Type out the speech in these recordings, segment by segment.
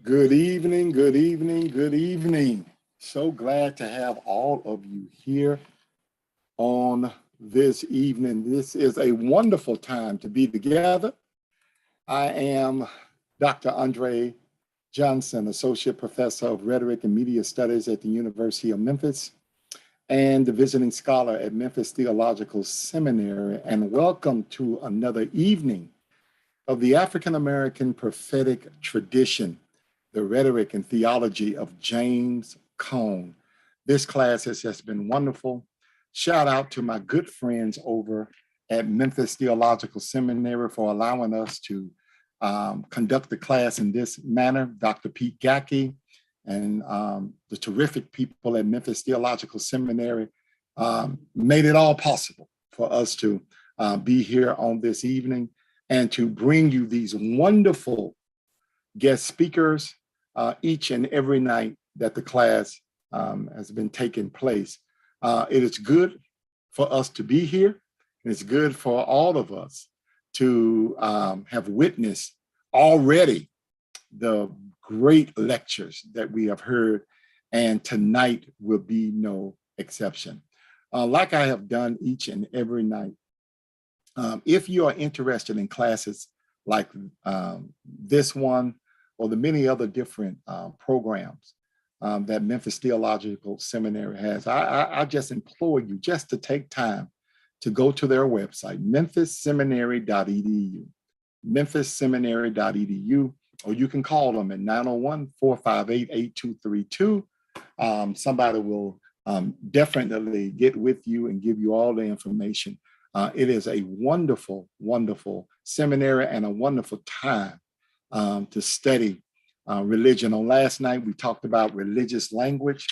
Good evening, good evening, good evening. So glad to have all of you here on this evening. This is a wonderful time to be together. I am Dr. Andre Johnson, Associate Professor of Rhetoric and Media Studies at the University of Memphis and the Visiting Scholar at Memphis Theological Seminary. And welcome to another evening of the African American prophetic tradition, the Rhetoric and Theology of James Cone. This class has just been wonderful. Shout out to my good friends over at Memphis Theological Seminary for allowing us to conduct the class in this manner. Dr. Pete Gackey and the terrific people at Memphis Theological Seminary made it all possible for us to be here on this evening and to bring you these wonderful guest speakers each and every night that the class has been taking place. It is good for us to be here. It's good for all of us to have witnessed already the great lectures that we have heard, and tonight will be no exception. Like I have done each and every night, if you are interested in classes like this one, or the many other different programs that Memphis Theological Seminary has, I just implore you just to take time to go to their website, memphisseminary.edu, memphisseminary.edu, or you can call them at 901-458-8232. Somebody will definitely get with you and give you all the information. It is a wonderful, wonderful seminary and a wonderful time to study religion. On last night, we talked about religious language.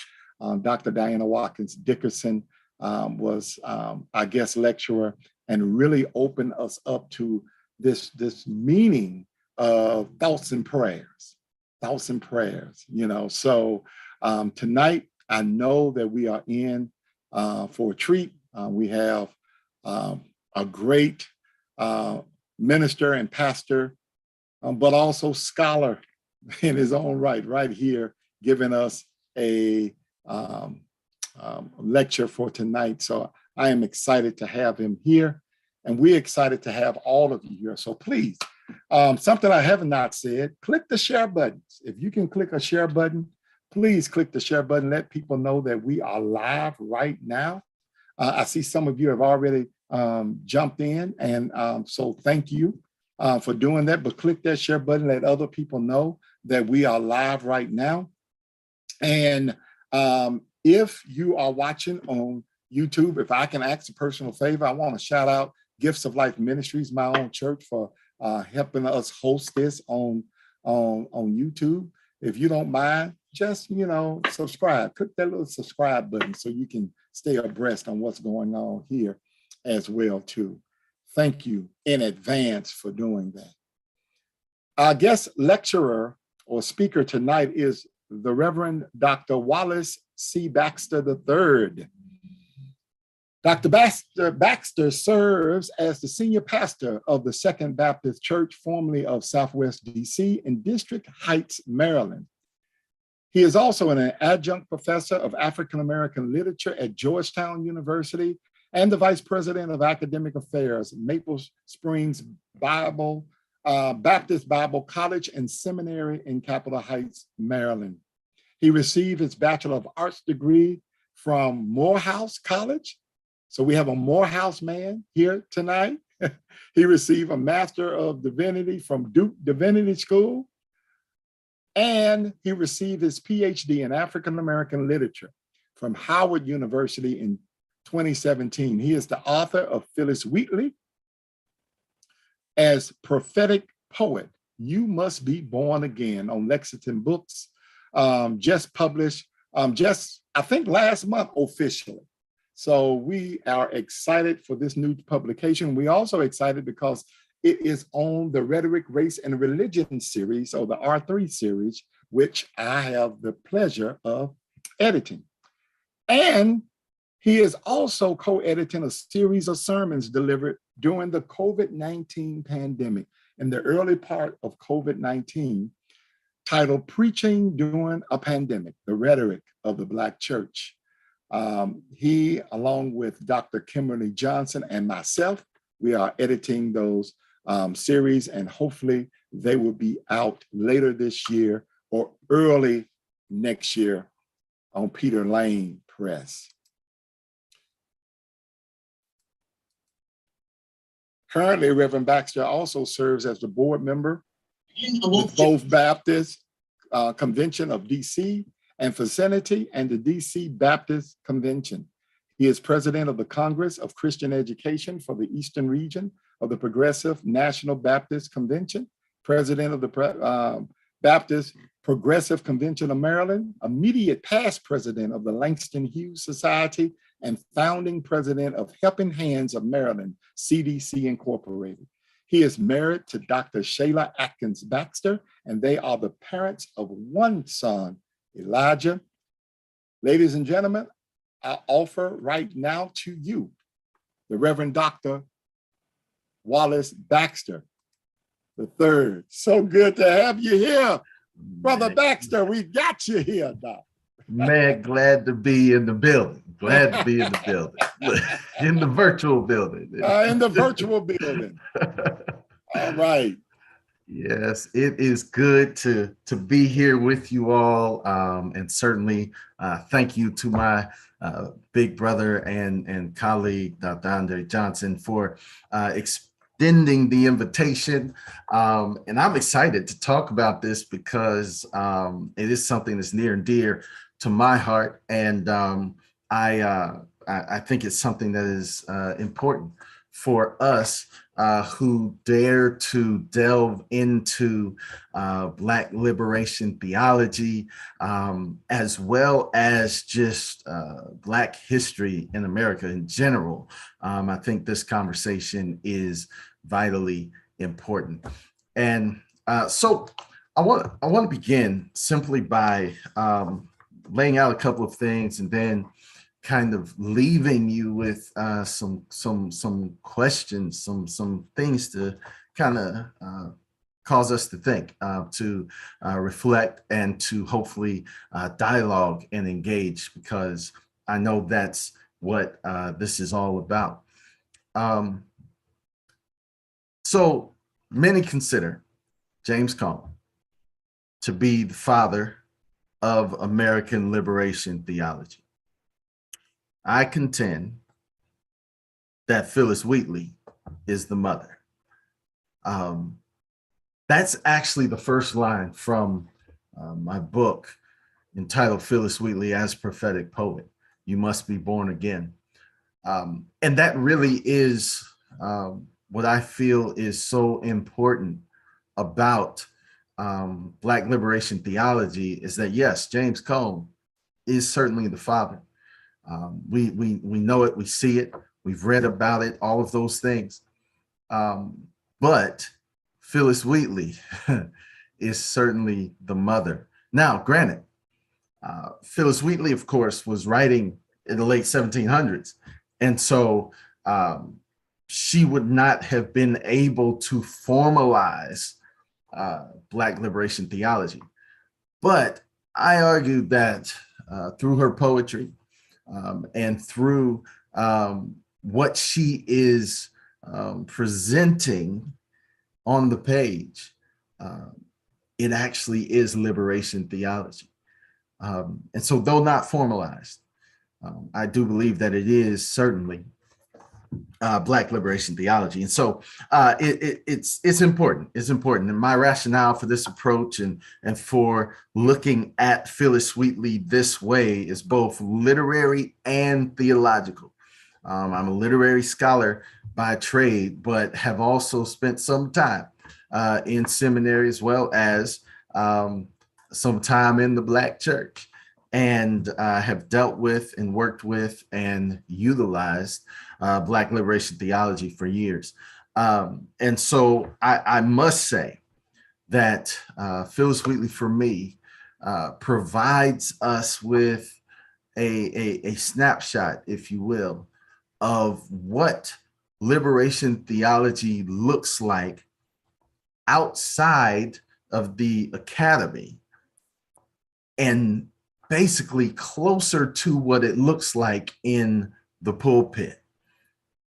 Dr. Diana Watkins Dickerson was our guest lecturer and really opened us up to this meaning of thoughts and prayers, you know. So tonight, I know that we are in for a treat. We have a great minister and pastor, but also scholar in his own right here, giving us a lecture for tonight. So I am excited to have him here, and we're excited to have all of you here. So please, something I have not said, click the share buttons. If you can click a share button, please click the share button. Let people know that we are live right now. I see some of you have already jumped in, and so thank you for doing that, but click that share button, let other people know that we are live right now. And if you are watching on YouTube, if I can ask a personal favor, I want to shout out Gifts of Life Ministries, my own church, for helping us host this on YouTube. If you don't mind, just, you know, subscribe, click that little subscribe button so you can stay abreast on what's going on here as well too. Thank you in advance for doing that. Our guest lecturer or speaker tonight is the Reverend Dr. Wallis C. Baxter III. Dr. Baxter serves as the senior pastor of the Second Baptist Church, formerly of Southwest DC in District Heights, Maryland. He is also an adjunct professor of African American literature at Georgetown University and the vice president of academic affairs, Maple Springs Baptist Bible College and Seminary in Capitol Heights, Maryland. He received his Bachelor of Arts degree from Morehouse College. So we have a Morehouse man here tonight. He received a Master of Divinity from Duke Divinity School. And he received his Ph.D. in African American literature from Howard University in 2017. He is the author of Phillis Wheatley as Prophetic Poet, You Must Be Born Again, on Lexington Books, just published, I think last month officially. So we are excited for this new publication. We're also excited because it is on the Rhetoric, Race, and Religion series, or the R3 series, which I have the pleasure of editing. And he is also co-editing a series of sermons delivered during the COVID-19 pandemic. In the early part of COVID-19, titled Preaching During a Pandemic, the Rhetoric of the Black Church. He, along with Dr. Kimberly Johnson and myself, we are editing those series, and hopefully they will be out later this year or early next year on Peter Lane Press. Currently, Reverend Baxter also serves as the board member with both Baptist Convention of DC and Vicinity and the DC Baptist Convention. He is president of the Congress of Christian Education for the Eastern Region of the Progressive National Baptist Convention, president of the Baptist Progressive Convention of Maryland, immediate past president of the Langston Hughes Society, and founding president of Helping Hands of Maryland, CDC Incorporated. He is married to Dr. Shayla Atkins Baxter, and they are the parents of one son, Elijah. Ladies and gentlemen, I offer right now to you the Reverend Dr. Wallis Baxter III. So good to have you here. Brother Baxter, we got you here, Doc. Man, glad to be in the building. Glad to be in the building. In the virtual building. In the virtual building. All right. Yes, it is good to be here with you all. And certainly thank you to my big brother and colleague, Dr. Andre Johnson, for extending the invitation. And I'm excited to talk about this because it is something that's near and dear to my heart. And I think it's something that is important for us who dare to delve into Black liberation theology, as well as just Black history in America in general. I think this conversation is vitally important. And so I want to begin simply by laying out a couple of things and then kind of leaving you with some questions, some things to kind of cause us to think, to reflect, and to hopefully dialogue and engage, because I know that's what this is all about. So many consider James Cone to be the father of American liberation theology. I contend that Phillis Wheatley is the mother. That's actually the first line from my book entitled Phillis Wheatley as Prophetic Poet, You Must Be Born Again. And that really is what I feel is so important about Black liberation theology, is that yes, James Cone is certainly the father. We know it, we see it, we've read about it, all of those things. But Phillis Wheatley is certainly the mother. Now, granted, Phillis Wheatley, of course, was writing in the late 1700s. And so she would not have been able to formalize Black liberation theology. But I argue that through her poetry, and through what she is presenting on the page, it actually is liberation theology. And so though not formalized, I do believe that it is certainly Black liberation theology. And so it's important. It's important. And my rationale for this approach and for looking at Phillis Wheatley this way is both literary and theological. I'm a literary scholar by trade, but have also spent some time in seminary, as well as some time in the Black church, and have dealt with and worked with and utilized Black liberation theology for years. And so I must say that Phillis Wheatley, for me, provides us with a snapshot, if you will, of what liberation theology looks like outside of the academy and basically closer to what it looks like in the pulpit.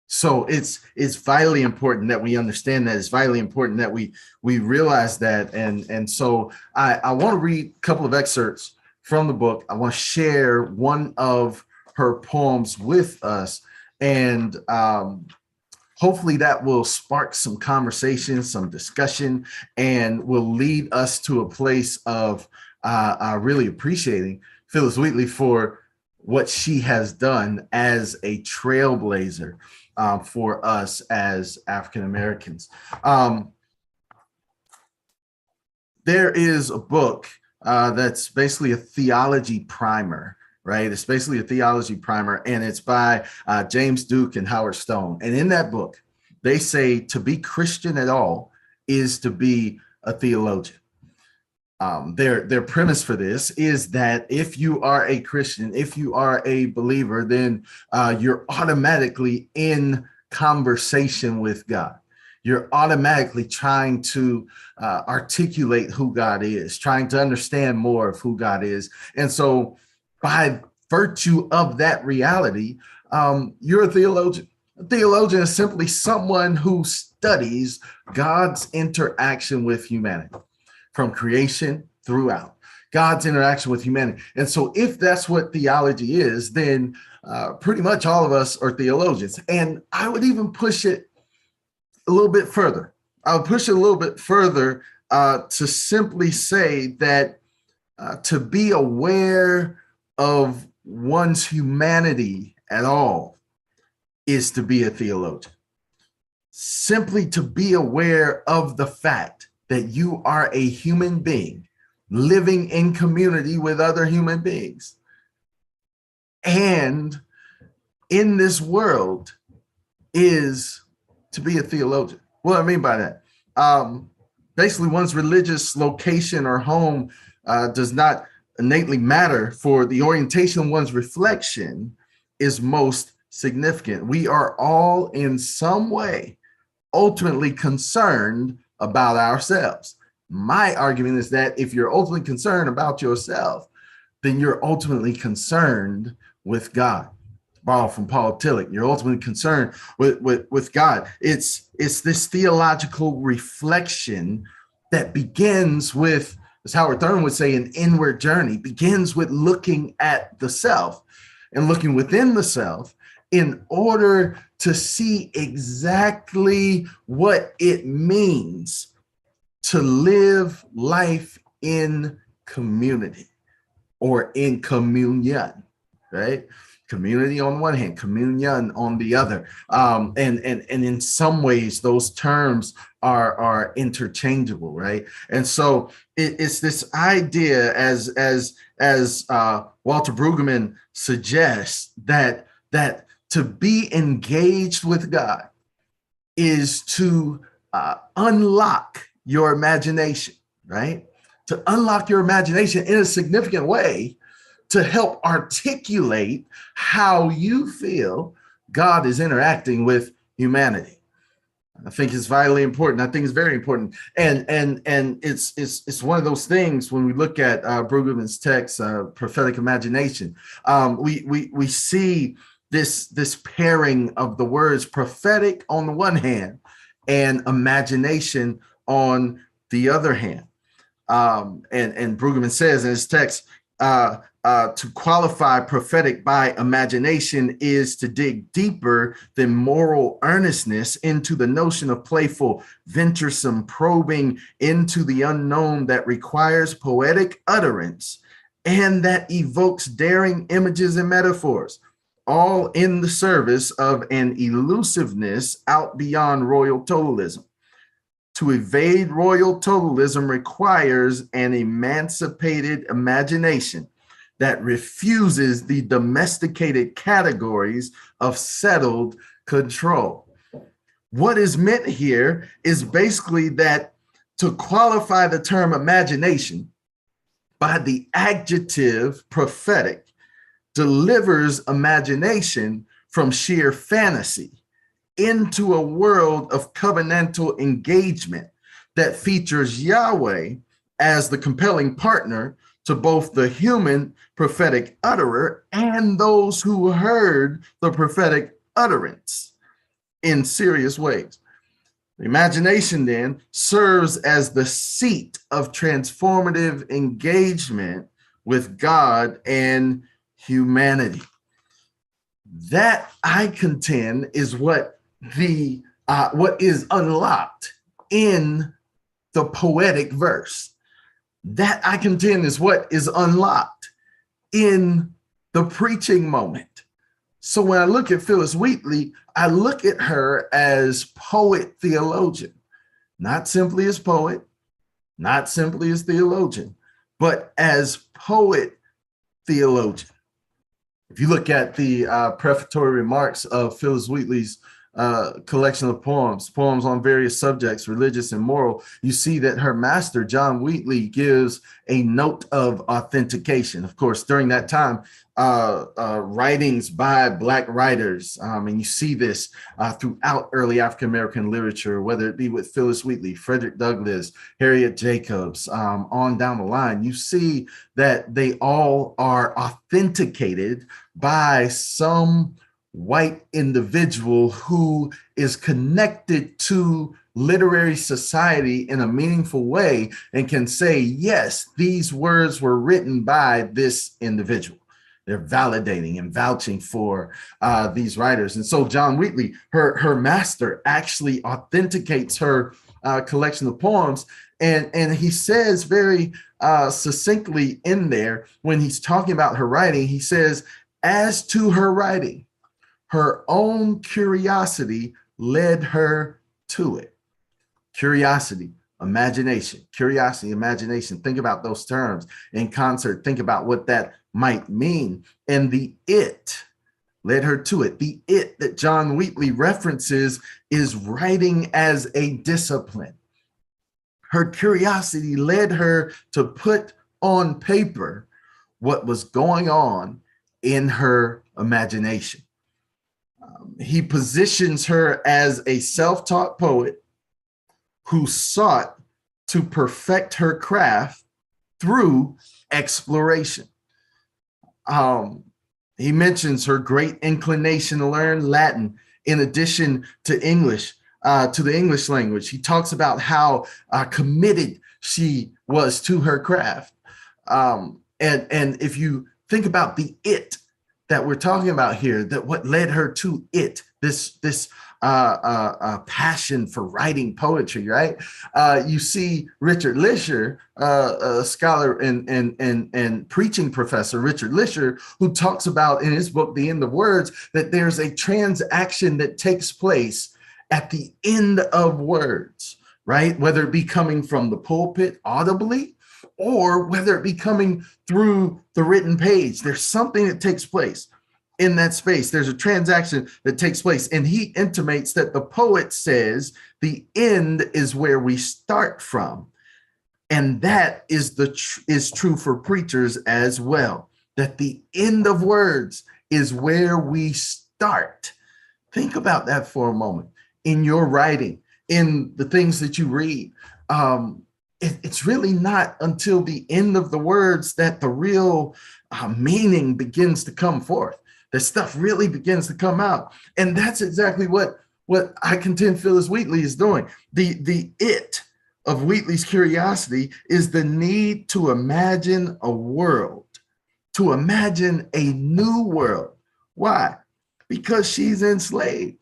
So it's vitally important that we understand that. It's vitally important that we realize that. And so I want to read a couple of excerpts from the book. I want to share one of her poems with us, and hopefully that will spark some conversation, some discussion, and will lead us to a place of really appreciating Phillis Wheatley for what she has done as a trailblazer for us as African Americans. There is a book that's basically a theology primer, right? It's basically a theology primer, and it's by James Duke and Howard Stone. And in that book, they say to be Christian at all is to be a theologian. Their premise for this is that if you are a Christian, if you are a believer, then you're automatically in conversation with God. You're automatically trying to articulate who God is, trying to understand more of who God is. And so by virtue of that reality, you're a theologian. A theologian is simply someone who studies God's interaction with humanity, from creation throughout, God's interaction with humanity. And so if that's what theology is, then pretty much all of us are theologians. And I would even push it a little bit further. I would push it a little bit further to simply say that to be aware of one's humanity at all is to be a theologian. Simply to be aware of the fact that you are a human being living in community with other human beings. And in this world is to be a theologian. What do I mean by that? Basically, one's religious location or home does not innately matter for the orientation of one's reflection is most significant. We are all in some way ultimately concerned about ourselves. My argument is that if you're ultimately concerned about yourself, then you're ultimately concerned with God. Borrow from Paul Tillich, you're ultimately concerned with God. It's this theological reflection that begins with, as Howard Thurman would say, an inward journey, begins with looking at the self and looking within the self in order to see exactly what it means to live life in community or in communion, right? Community on one hand, communion on the other. And in some ways, those terms are interchangeable, right? And so it's this idea, as Walter Brueggemann suggests, that to be engaged with God is to unlock your imagination, right? To unlock your imagination in a significant way to help articulate how you feel God is interacting with humanity. I think it's vitally important. I think it's very important. And it's one of those things when we look at Brueggemann's text, Prophetic Imagination, we see this pairing of the words prophetic on the one hand and imagination on the other hand. And Brueggemann says in his text, to qualify prophetic by imagination is to dig deeper than moral earnestness into the notion of playful, venturesome probing into the unknown that requires poetic utterance and that evokes daring images and metaphors, all in the service of an elusiveness out beyond royal totalism. To evade royal totalism requires an emancipated imagination that refuses the domesticated categories of settled control. What is meant here is basically that to qualify the term imagination by the adjective prophetic delivers imagination from sheer fantasy into a world of covenantal engagement that features Yahweh as the compelling partner to both the human prophetic utterer and those who heard the prophetic utterance in serious ways. The imagination then serves as the seat of transformative engagement with God and humanity. That, I contend, is what is unlocked in the poetic verse. That, I contend, is what is unlocked in the preaching moment. So when I look at Phillis Wheatley, I look at her as poet theologian, not simply as poet, not simply as theologian, but as poet theologian. If you look at the prefatory remarks of Phillis Wheatley's collection of poems on various subjects, religious and moral, you see that her master, John Wheatley, gives a note of authentication. Of course, during that time, writings by Black writers, and you see this throughout early African-American literature, whether it be with Phillis Wheatley, Frederick Douglass, Harriet Jacobs, on down the line, you see that they all are authenticated by some white individual who is connected to literary society in a meaningful way and can say, yes, these words were written by this individual. They're validating and vouching for these writers. And so John Wheatley, her master, actually authenticates her collection of poems. And he says very succinctly in there, when he's talking about her writing, he says, as to her writing, her own curiosity led her to it. Curiosity, imagination, curiosity, imagination. Think about those terms in concert. Think about what that might mean. And the it led her to it. The it that John Wheatley references is writing as a discipline. Her curiosity led her to put on paper what was going on in her imagination. He positions her as a self-taught poet who sought to perfect her craft through exploration. He mentions her great inclination to learn Latin in addition to English, to the English language. He talks about how committed she was to her craft. And if you think about the it that we're talking about here, that what led her to it, this passion for writing poetry, right? You see Richard Lisher, a scholar and preaching professor, Richard Lisher, who talks about in his book, The End of Words, that there's a transaction that takes place at the end of words, right? Whether it be coming from the pulpit audibly, or whether it be coming through the written page. There's something that takes place in that space. There's a transaction that takes place. And he intimates that the poet says the end is where we start from. And that is true for preachers as well, that the end of words is where we start. Think about that for a moment. In your writing, in the things that you read, it's really not until the end of the words that the real meaning begins to come forth. The stuff really begins to come out. And that's exactly what I contend Phillis Wheatley is doing. The it of Wheatley's curiosity is the need to imagine a world, to imagine a new world. Why? Because she's enslaved.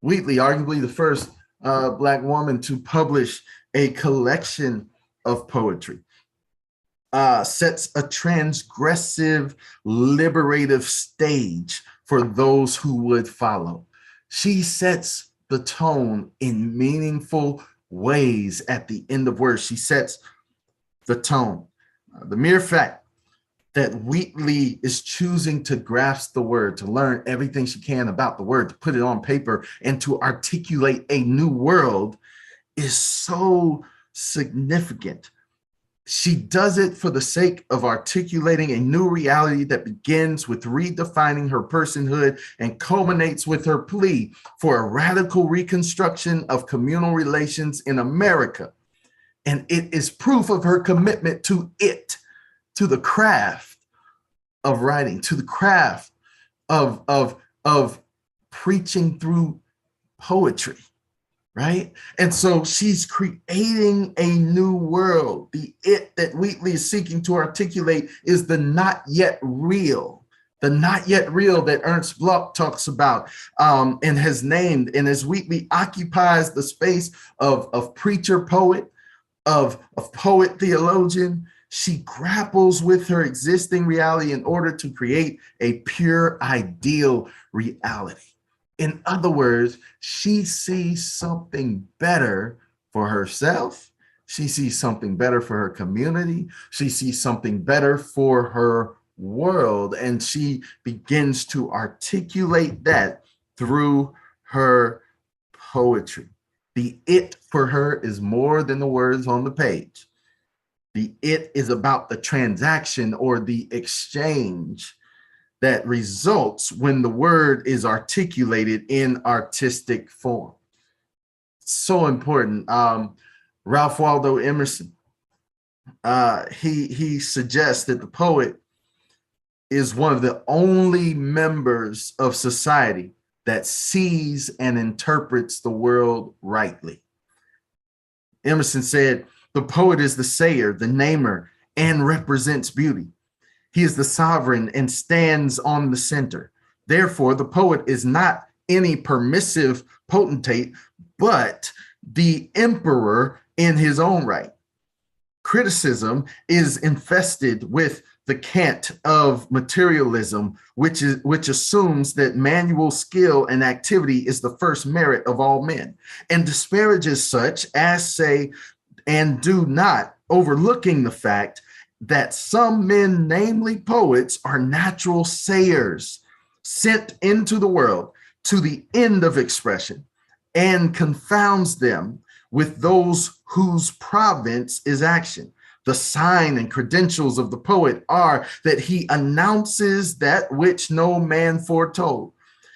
Wheatley, arguably the first Black woman to publish a collection of poetry, sets a transgressive, liberative stage for those who would follow. She sets the tone in meaningful ways at the end of words. She sets the tone. The mere fact that Wheatley is choosing to grasp the word, to learn everything she can about the word, to put it on paper, and to articulate a new world is so significant. She does it for the sake of articulating a new reality that begins with redefining her personhood and culminates with her plea for a radical reconstruction of communal relations in America. And it is proof of her commitment to it, to the craft of writing, to the craft of preaching through poetry, right? And so she's creating a new world. The it that Wheatley is seeking to articulate is the not yet real, the not yet real that Ernst Bloch talks about and has named. And as Wheatley occupies the space of preacher poet, of poet theologian, she grapples with her existing reality in order to create a pure ideal reality. In other words, she sees something better for herself. She sees something better for her community. She sees something better for her world. And she begins to articulate that through her poetry. The it for her is more than the words on the page. The it is about the transaction or the exchange that results when the word is articulated in artistic form. So important. Ralph Waldo Emerson, he suggests that the poet is one of the only members of society that sees and interprets the world rightly. Emerson said, the poet is the sayer, the namer, and represents beauty. He is the sovereign and stands on the center. Therefore, the poet is not any permissive potentate, but the emperor in his own right. Criticism is infested with the cant of materialism, which assumes that manual skill and activity is the first merit of all men, and disparages such as say and do not, overlooking the fact that some men, namely poets, are natural sayers sent into the world to the end of expression, and confounds them with those whose province is action. The sign and credentials of the poet are that he announces that which no man foretold.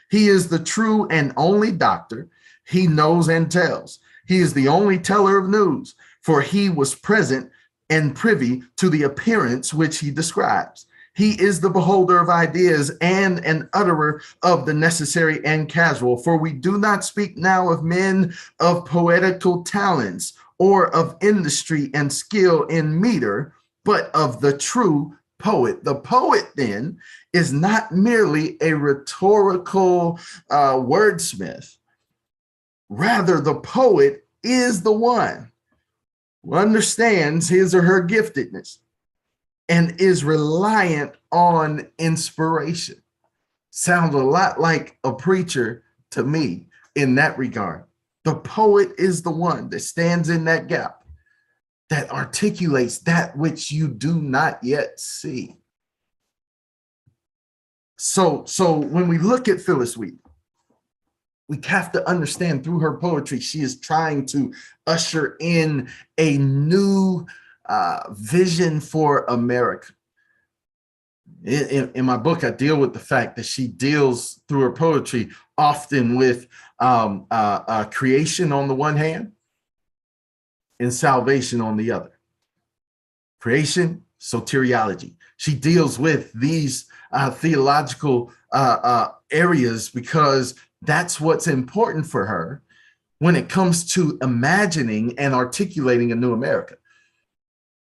He is the true and only doctor. He knows and tells. He is the only teller of news, for he was present and privy to the appearance which he describes. He is the beholder of ideas and an utterer of the necessary and casual, for we do not speak now of men of poetical talents or of industry and skill in meter, but of the true poet. The poet then is not merely a rhetorical wordsmith. Rather, the poet is the one who understands his or her giftedness and is reliant on inspiration. Sounds a lot like a preacher to me in that regard. The poet is the one that stands in that gap, that articulates that which you do not yet see. So when we look at Phillis Wheatley, we have to understand through her poetry, she is trying to usher in a new vision for America. In my book, I deal with the fact that she deals through her poetry often with creation on the one hand and salvation on the other. Creation, soteriology. She deals with these theological areas because that's what's important for her when it comes to imagining and articulating a new America.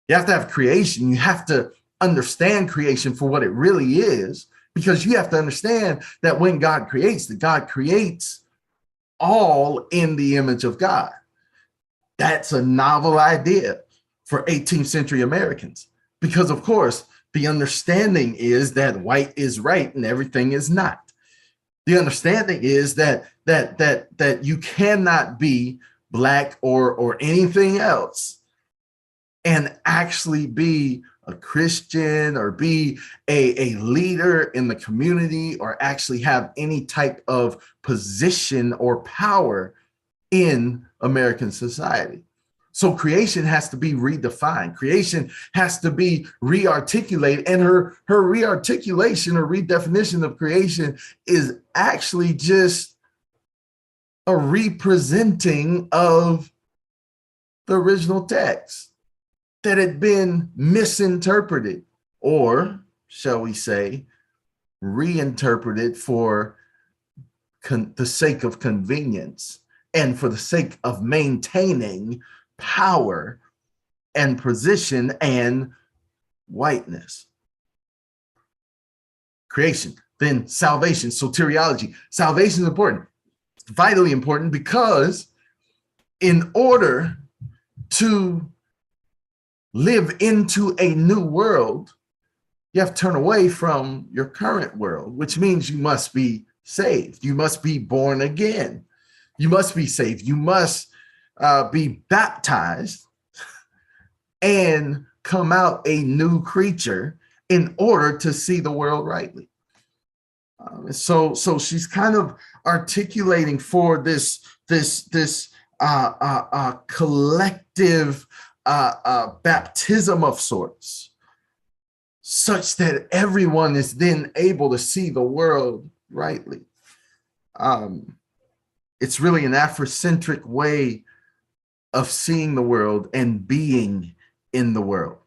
You have to have creation. You have to understand creation for what it really is, because you have to understand that when God creates, that God creates all in the image of God. That's a novel idea for 18th century Americans, because of course, the understanding is that white is right and everything is not. The understanding is that you cannot be black or anything else and actually be a Christian or be a leader in the community or actually have any type of position or power in American society. So creation has to be redefined. Creation has to be rearticulated. And her rearticulation or redefinition of creation is actually just a representing of the original text that had been misinterpreted, or shall we say, reinterpreted for the sake of convenience and for the sake of maintaining power and position and whiteness. Creation, then salvation, soteriology. Salvation is important, vitally important, because in order to live into a new world, you have to turn away from your current world, which means you must be saved. You must be born again. You must be saved. You must be baptized and come out a new creature in order to see the world rightly. So she's kind of articulating for this collective baptism of sorts, such that everyone is then able to see the world rightly. It's really an Afrocentric way of seeing the world and being in the world.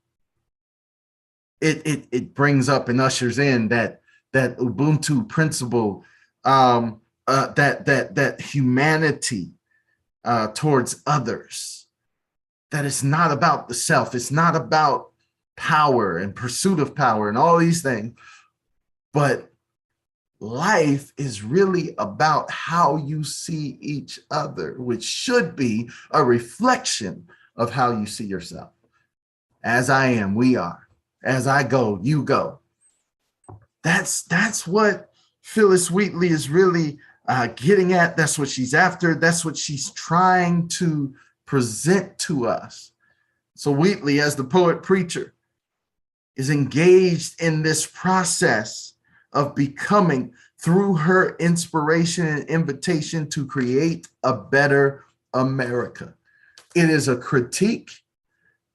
It brings up and ushers in that Ubuntu principle, that humanity towards others, that it's not about the self, it's not about power and pursuit of power and all these things, but life is really about how you see each other, which should be a reflection of how you see yourself. As I am, we are. As I go, you go. That's what Phillis Wheatley is really getting at. That's what she's after. That's what she's trying to present to us. So Wheatley, as the poet preacher, is engaged in this process of becoming, through her inspiration and invitation, to create a better America. It is a critique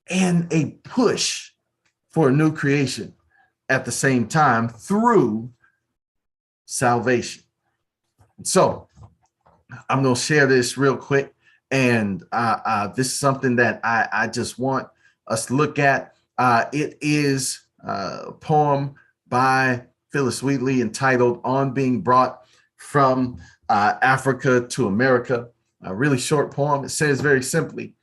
and a push for a new creation at the same time through salvation. So I'm going to share this real quick. And this is something that I just want us to look at. It is a poem by Phillis Wheatley entitled On Being Brought from Africa to America. A really short poem. It says very simply,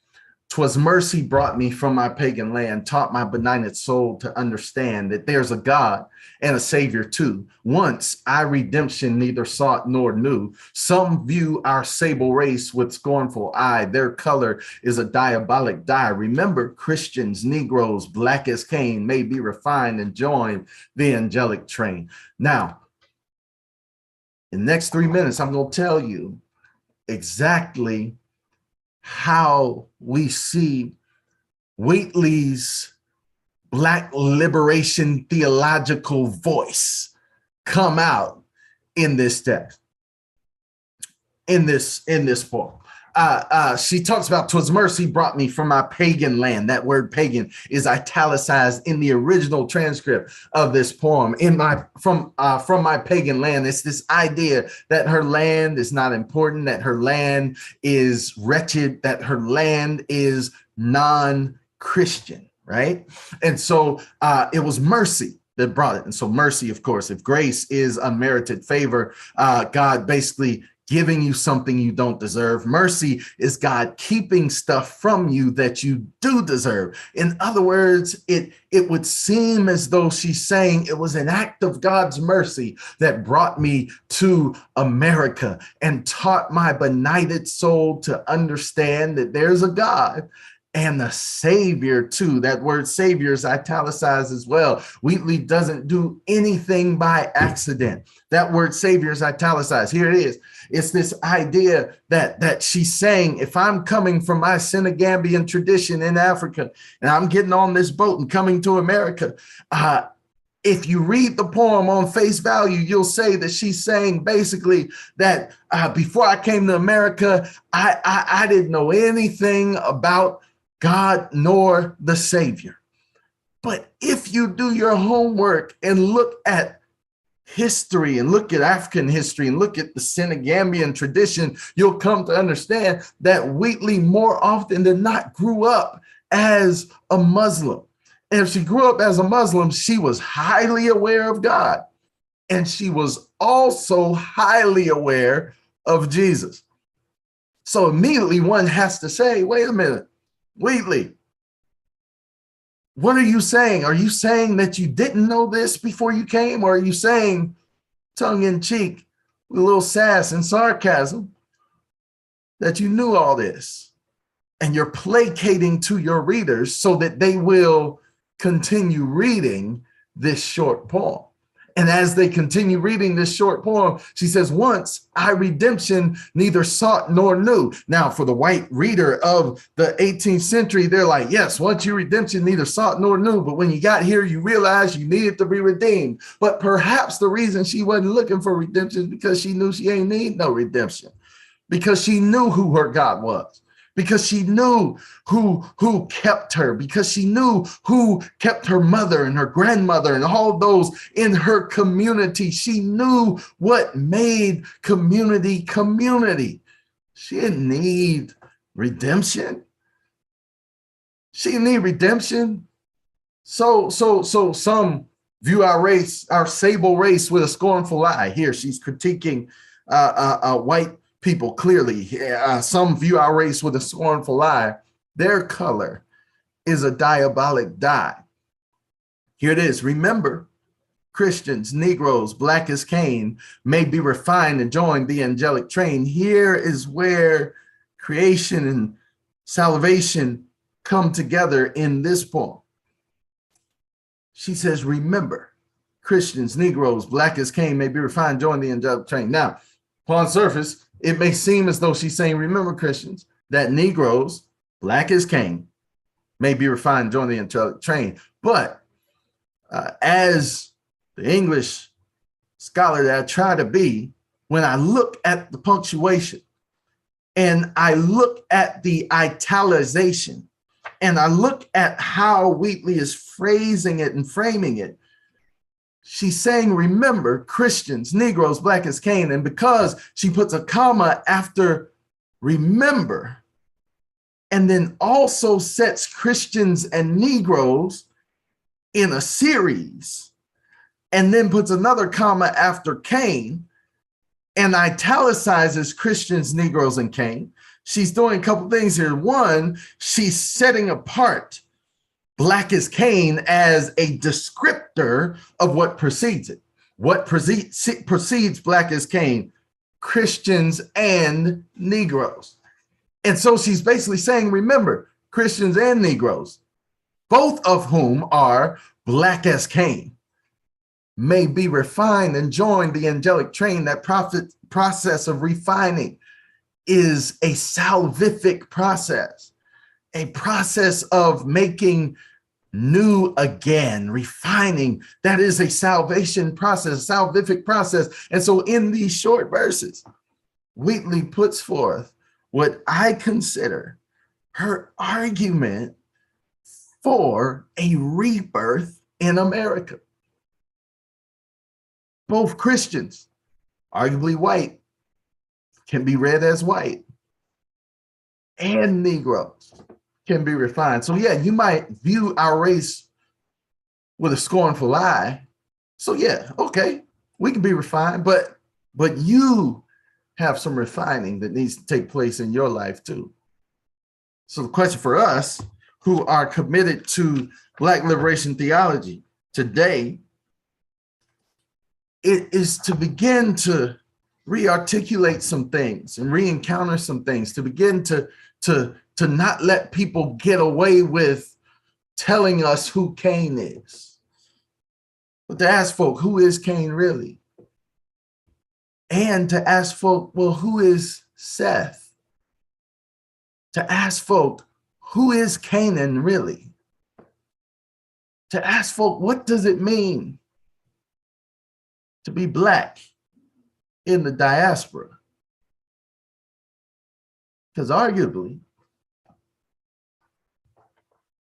"'Twas mercy brought me from my pagan land, taught my benighted soul to understand that there's a God and a Savior too. Once I redemption neither sought nor knew. Some view our sable race with scornful eye. Their color is a diabolic dye. Remember, Christians, Negroes, black as Cain, may be refined and join the angelic train." Now, in the next 3 minutes, I'm going to tell you exactly how we see Wheatley's Black liberation theological voice come out in this text, in this poem. She talks about, "'Twas mercy brought me from my pagan land." That word pagan is italicized in the original transcript of this poem. From my pagan land, it's this idea that her land is not important, that her land is wretched, that her land is non-Christian, right? And so it was mercy that brought it. And so mercy, of course, if grace is unmerited favor, God basically giving you something you don't deserve. Mercy is God keeping stuff from you that you do deserve. In other words, it would seem as though she's saying it was an act of God's mercy that brought me to America and taught my benighted soul to understand that there's a God and the Savior too. That word Savior is italicized as well. Wheatley doesn't do anything by accident. That word Savior is italicized. Here it is. It's this idea that she's saying, if I'm coming from my Senegambian tradition in Africa and I'm getting on this boat and coming to America, if you read the poem on face value, you'll say that she's saying basically that before I came to America, I didn't know anything about God nor the Savior. But if you do your homework and look at history and look at African history and look at the Senegambian tradition, you'll come to understand that Wheatley more often than not grew up as a Muslim. And if she grew up as a Muslim, she was highly aware of God. And she was also highly aware of Jesus. So immediately one has to say, wait a minute, Wheatley, what are you saying? Are you saying that you didn't know this before you came? Or are you saying, tongue in cheek, with a little sass and sarcasm, that you knew all this? And you're placating to your readers so that they will continue reading this short poem. And as they continue reading this short poem, she says, once I redemption neither sought nor knew. Now, for the white reader of the 18th century, they're like, yes, once you redemption neither sought nor knew. But when you got here, you realized you needed to be redeemed. But perhaps the reason she wasn't looking for redemption is because she knew she ain't need no redemption, because she knew who her God was, because she knew who kept her, because she knew who kept her mother and her grandmother and all those in her community. She knew what made community community. She didn't need redemption. She didn't need redemption. So some view our race, our sable race, with a scornful eye. Here she's critiquing white people clearly. Some view our race with a scornful eye. Their color is a diabolic dye. Here it is. Remember, Christians, Negroes, black as Cain, may be refined and join the angelic train. Here is where creation and salvation come together in this poem. She says, remember, Christians, Negroes, black as Cain, may be refined, join the angelic train. Now, upon surface, it may seem as though she's saying, remember, Christians, that Negroes, black as Cain, may be refined, join the angelic train. But as the English scholar that I try to be, when I look at the punctuation and I look at the italicization and I look at how Wheatley is phrasing it and framing it, she's saying, remember, Christians, Negroes, black as Cain. And because she puts a comma after remember, and then also sets Christians and Negroes in a series, and then puts another comma after Cain, and italicizes Christians, Negroes, and Cain, she's doing a couple things here. One, she's setting apart black as Cain as a descriptor of what precedes it. What precedes black as Cain? Christians and Negroes. And so she's basically saying, remember, Christians and Negroes, both of whom are black as Cain, may be refined and join the angelic train. That process of refining is a salvific process, a process of making new again, refining. That is a salvation process, a salvific process. And so in these short verses, Wheatley puts forth what I consider her argument for a rebirth in America. Both Christians, arguably white, can be read as white, and Negroes can be refined. So yeah, you might view our race with a scornful eye. So yeah, okay, we can be refined, but you have some refining that needs to take place in your life too. So the question for us who are committed to Black liberation theology today, it is to begin to re-articulate some things and re-encounter some things, to begin to not let people get away with telling us who Cain is, but to ask folk, who is Cain really? And to ask folk, well, who is Seth? To ask folk, who is Canaan really? To ask folk, what does it mean to be Black in the diaspora? Because arguably,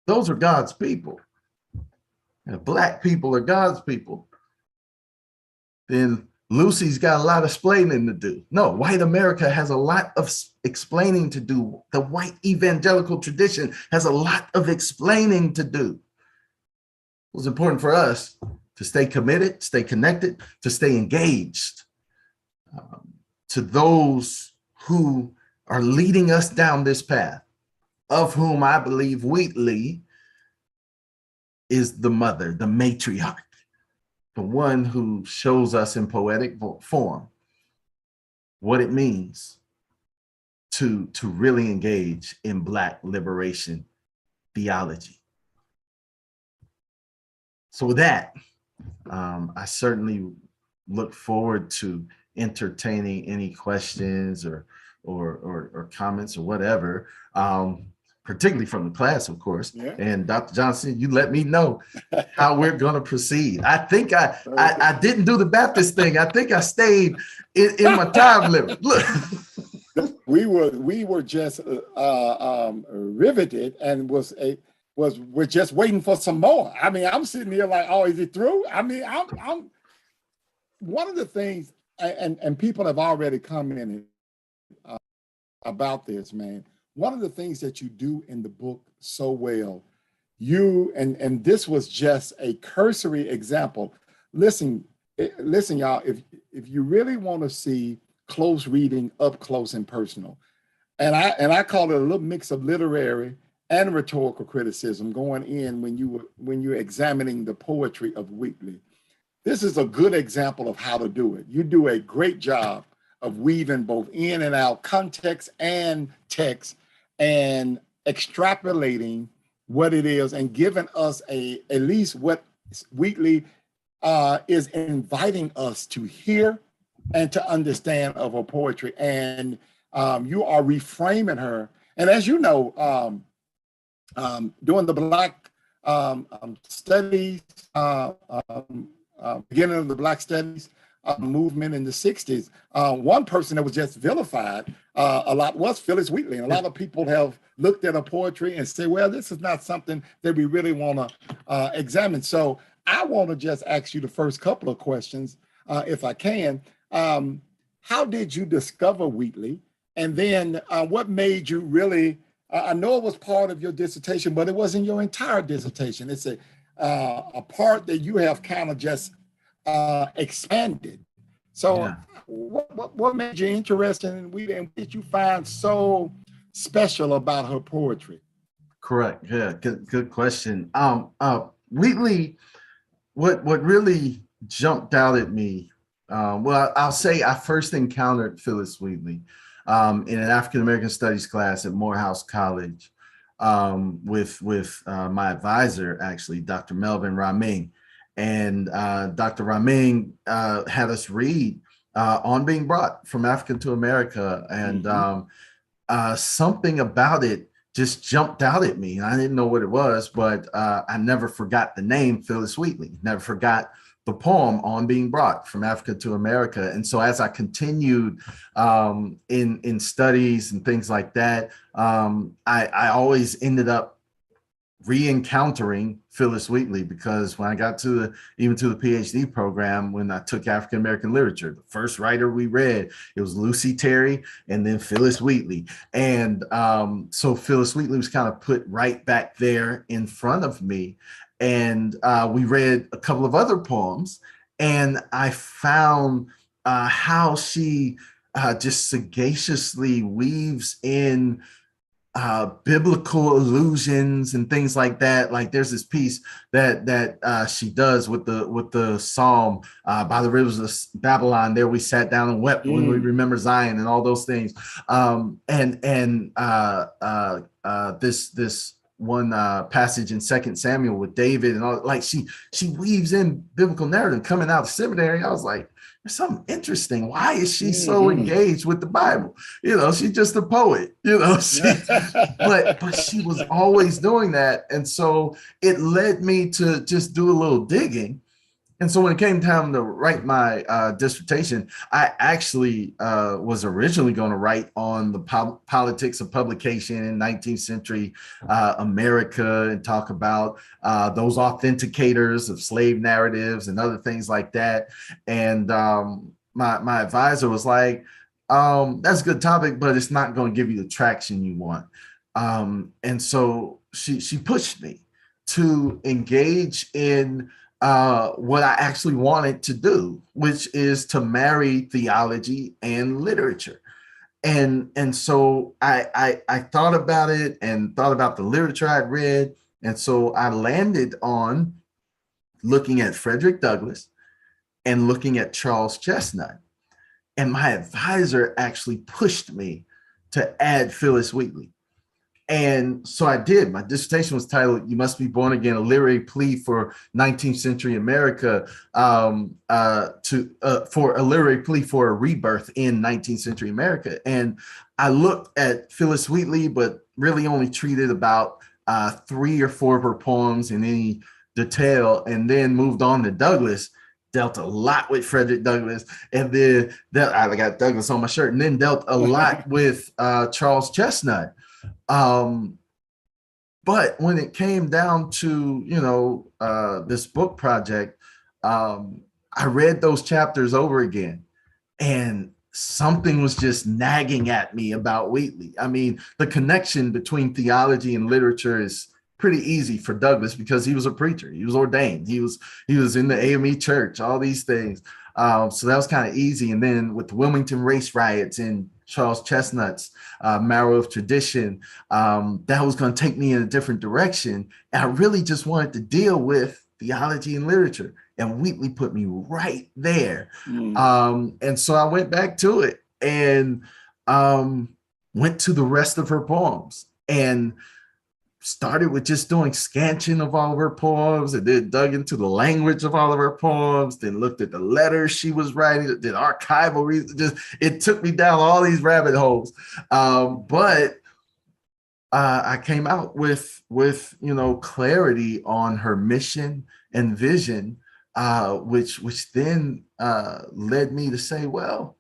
those are God's people. And if Black people are God's people, then Lucy's got a lot of explaining to do. No, white America has a lot of explaining to do. The white evangelical tradition has a lot of explaining to do. It was important for us to stay committed, stay connected, to stay engaged to those who are leading us down this path, of whom I believe Wheatley is the mother, the matriarch, the one who shows us in poetic form what it means to really engage in Black liberation theology. So with that, I certainly look forward to entertaining any questions or comments or whatever, particularly from the class, of course. Yeah. And Dr. Johnson, you let me know how we're going to proceed. I think I didn't do the Baptist thing. I think I stayed in my time limit. Look. We were just riveted and we're just waiting for some more. I mean, I'm sitting here like, oh, is it through? I mean, I'm one of the things, and people have already commented about this, man. One of the things that you do in the book so well, and this was just a cursory example. Listen, y'all, if you really want to see close reading up close and personal, and I call it a little mix of literary and rhetorical criticism going in when you're examining the poetry of Wheatley. This is a good example of how to do it. You do a great job of weaving both in and out context and text and extrapolating what it is and giving us at least what Wheatley is inviting us to hear and to understand of her poetry. And you are reframing her. And as you know, during the Black studies, beginning of the Black studies movement in the 60s, one person that was just vilified a lot was Phillis Wheatley. And a lot of people have looked at her poetry and say, well, this is not something that we really want to examine. So I want to just ask you the first couple of questions, if I can. How did you discover Wheatley? And then what made you really, I know it was part of your dissertation, but it wasn't your entire dissertation. It's a part that you have kind of just expanded. So yeah. What made you interested in Wheatley, and what did you find so special about her poetry? Correct. Yeah, good question. Wheatley, what really jumped out at me, well, I'll say I first encountered Phillis Wheatley in an African-American studies class at Morehouse College with my advisor, actually, Dr. Melvin Raming. And Dr. Raming had us read On Being Brought, From Africa to America. And something about it just jumped out at me. I didn't know what it was, but I never forgot the name Phillis Wheatley, never forgot the poem On Being Brought, From Africa to America. And so as I continued in studies and things like that, I always ended up re-encountering Phillis Wheatley, because when I got even to the Ph.D. program, when I took African-American literature, the first writer we read, it was Lucy Terry and then Phillis Wheatley. And so Phillis Wheatley was kind of put right back there in front of me. And we read a couple of other poems, and I found how she just sagaciously weaves in biblical allusions and things like that. Like there's this piece that she does with the psalm, by the rivers of Babylon, there we sat down and wept when we remember Zion, and all those things. This one passage in 2 Samuel with David and all, like she weaves in biblical narrative. Coming out of seminary, I was like, there's something interesting. Why is she so engaged with the Bible? You know, she's just a poet, you know, but she was always doing that. And so it led me to just do a little digging And so when it came time to write my dissertation, I actually was originally going to write on the politics of publication in 19th century America and talk about those authenticators of slave narratives and other things like that. And my advisor was like, that's a good topic, but it's not going to give you the traction you want. And so she pushed me to engage in what I actually wanted to do, which is to marry theology and literature. And so I thought about it and thought about the literature I'd read. And so I landed on looking at Frederick Douglass and looking at Charles Chestnut. And my advisor actually pushed me to add Phillis Wheatley. And so I did. My dissertation was titled, "You Must Be Born Again, a Literary Plea for 19th Century America," for a literary plea for a rebirth in 19th century America. And I looked at Phillis Wheatley, but really only treated about 3 or 4 of her poems in any detail, and then moved on to Douglass, dealt a lot with Frederick Douglass, and then I got Douglass on my shirt, and then dealt a lot with Charles Chestnut. But when it came down to, this book project, I read those chapters over again, and something was just nagging at me about Wheatley. I mean, the connection between theology and literature is pretty easy for Douglass because he was a preacher. He was ordained. He was in the AME church, all these things. So that was kind of easy. And then with the Wilmington race riots and Charles Chestnut's Marrow of Tradition, that was going to take me in a different direction. And I really just wanted to deal with theology and literature. And Wheatley put me right there. And so I went back to it and went to the rest of her poems and started with just doing scansion of all of her poems, and then dug into the language of all of her poems, then looked at the letters she was writing, did archival research. It took me down all these rabbit holes. But I came out with clarity on her mission and vision, which then led me to say, well,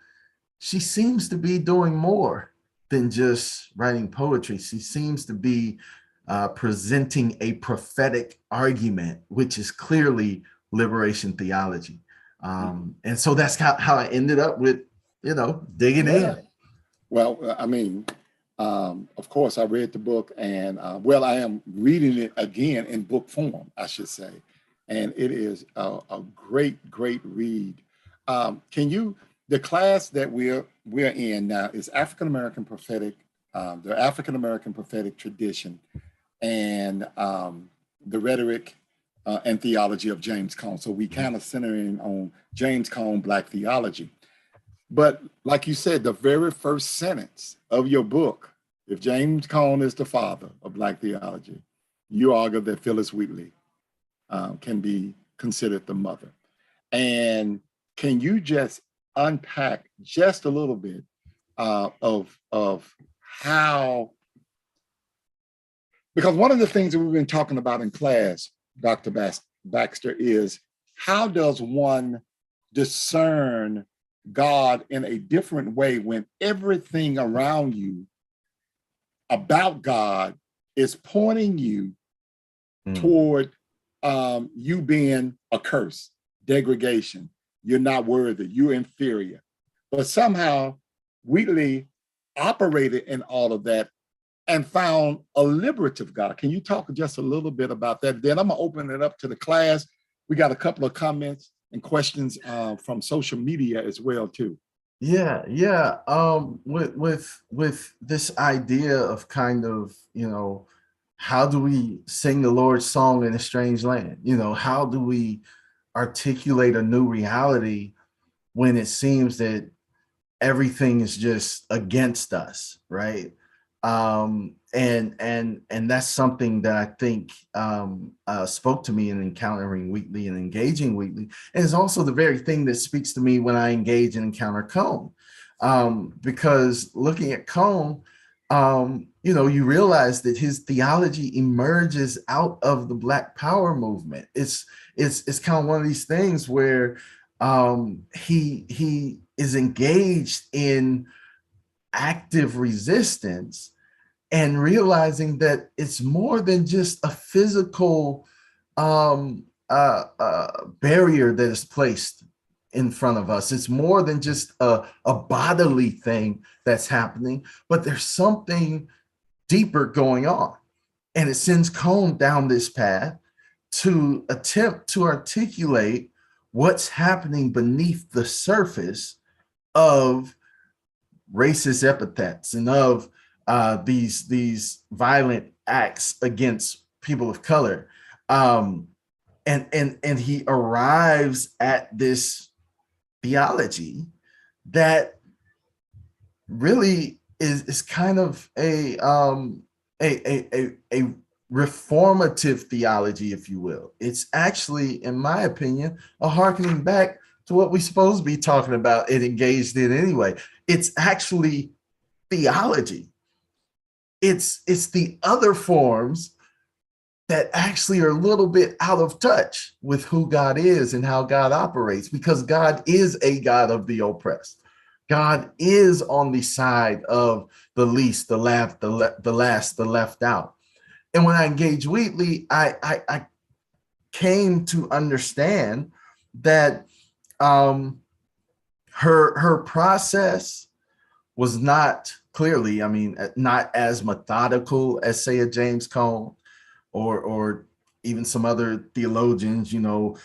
she seems to be doing more than just writing poetry. She seems to be presenting a prophetic argument, which is clearly liberation theology. And so that's how I ended up with, digging in. Well, I mean, of course, I read the book, and I am reading it again in book form, I should say. And it is a great read. The class that we're in now is African-American prophetic, the African-American prophetic tradition, and the rhetoric and theology of James Cone. So we kind of center in on James Cone, Black theology. But like you said, the very first sentence of your book, if James Cone is the father of Black theology, you argue that Phillis Wheatley can be considered the mother. And can you just unpack just a little bit of how, because one of the things that we've been talking about in class, Dr. Baxter, is how does one discern God in a different way when everything around you about God is pointing you toward you being a curse, degradation, you're not worthy, you're inferior. But somehow Wheatley operated in all of that and found a liberative God. Can you talk just a little bit about that? Then I'm gonna open it up to the class. We got a couple of comments and questions from social media as well too. Yeah. With this idea of kind of, how do we sing the Lord's song in a strange land? How do we articulate a new reality when it seems that everything is just against us, right? And that's something that I think spoke to me in encountering Wheatley and engaging Wheatley. And it's also the very thing that speaks to me when I engage and encounter Cone. Because looking at Cone, you realize that his theology emerges out of the Black Power movement. It's kind of one of these things where he is engaged in active resistance and realizing that it's more than just a physical barrier that is placed in front of us. It's more than just a bodily thing that's happening, but there's something deeper going on. And it sends Cone down this path to attempt to articulate what's happening beneath the surface of racist epithets and of these violent acts against people of color. And he arrives at this theology that really is kind of a reformative theology, if you will. It's actually, in my opinion, a hearkening back to what we're supposed to be talking about and engaged in anyway. It's actually theology. It's the other forms that actually are a little bit out of touch with who God is and how God operates, because God is a God of the oppressed. God is on the side of the least, the last, the left out. And when I engaged Wheatley, I came to understand that her process was not clearly, not as methodical as, say, a James Cone or even some other theologians, Karl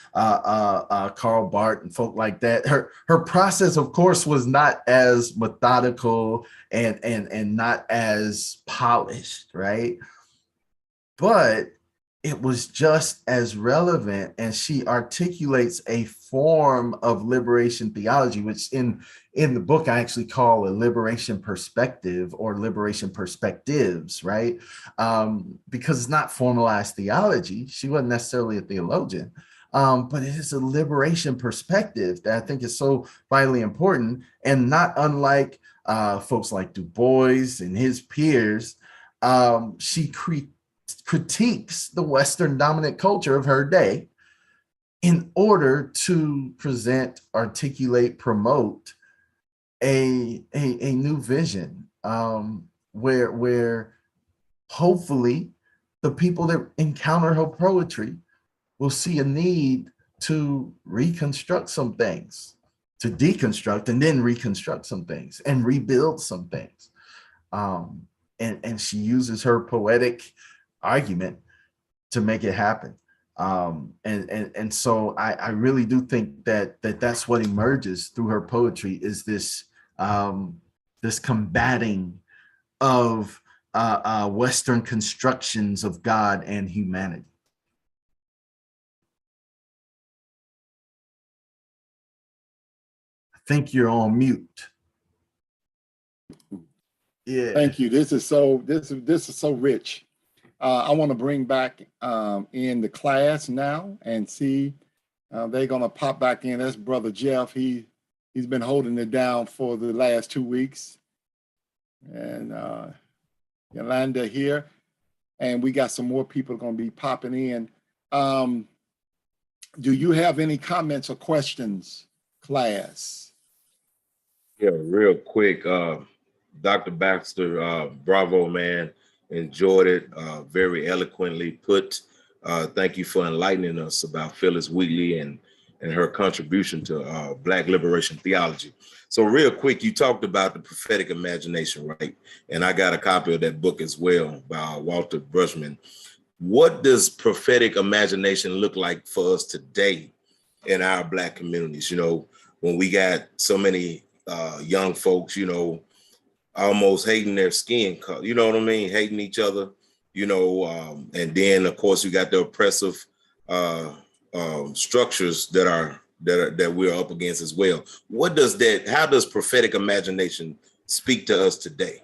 Barth and folk like that. Her process, of course, was not as methodical and not as polished, right? But it was just as relevant, and she articulates a form of liberation theology, which in the book I actually call a liberation perspective or liberation perspectives, right? Because it's not formalized theology. She wasn't necessarily a theologian, but it is a liberation perspective that I think is so vitally important, and not unlike folks like Du Bois and his peers. She critiques the Western dominant culture of her day in order to present, articulate, promote a new vision, where hopefully the people that encounter her poetry will see a need to reconstruct some things, to deconstruct and then reconstruct some things and rebuild some things. And she uses her poetic argument to make it happen. And so I really do think that's what emerges through her poetry, is this combating of Western constructions of God and humanity. I think you're on mute. Yeah. Thank you. This is so rich. I want to bring back in the class now and see they're gonna pop back in. That's Brother Jeff. He's been holding it down for the last 2 weeks, and Yolanda here, and we got some more people gonna be popping in. Do you have any comments or questions, class? Yeah, real quick, Dr. Baxter, bravo, man. Enjoyed it, very eloquently put. Thank you for enlightening us about Phillis Wheatley and her contribution to Black liberation theology. So real quick, you talked about the prophetic imagination, right? And I got a copy of that book as well by Walter Brushman. What does prophetic imagination look like for us today in our Black communities? When we got so many young folks, almost hating their skin color, you know what I mean? Hating each other, and then of course you got the oppressive structures that we're up against as well. How does prophetic imagination speak to us today?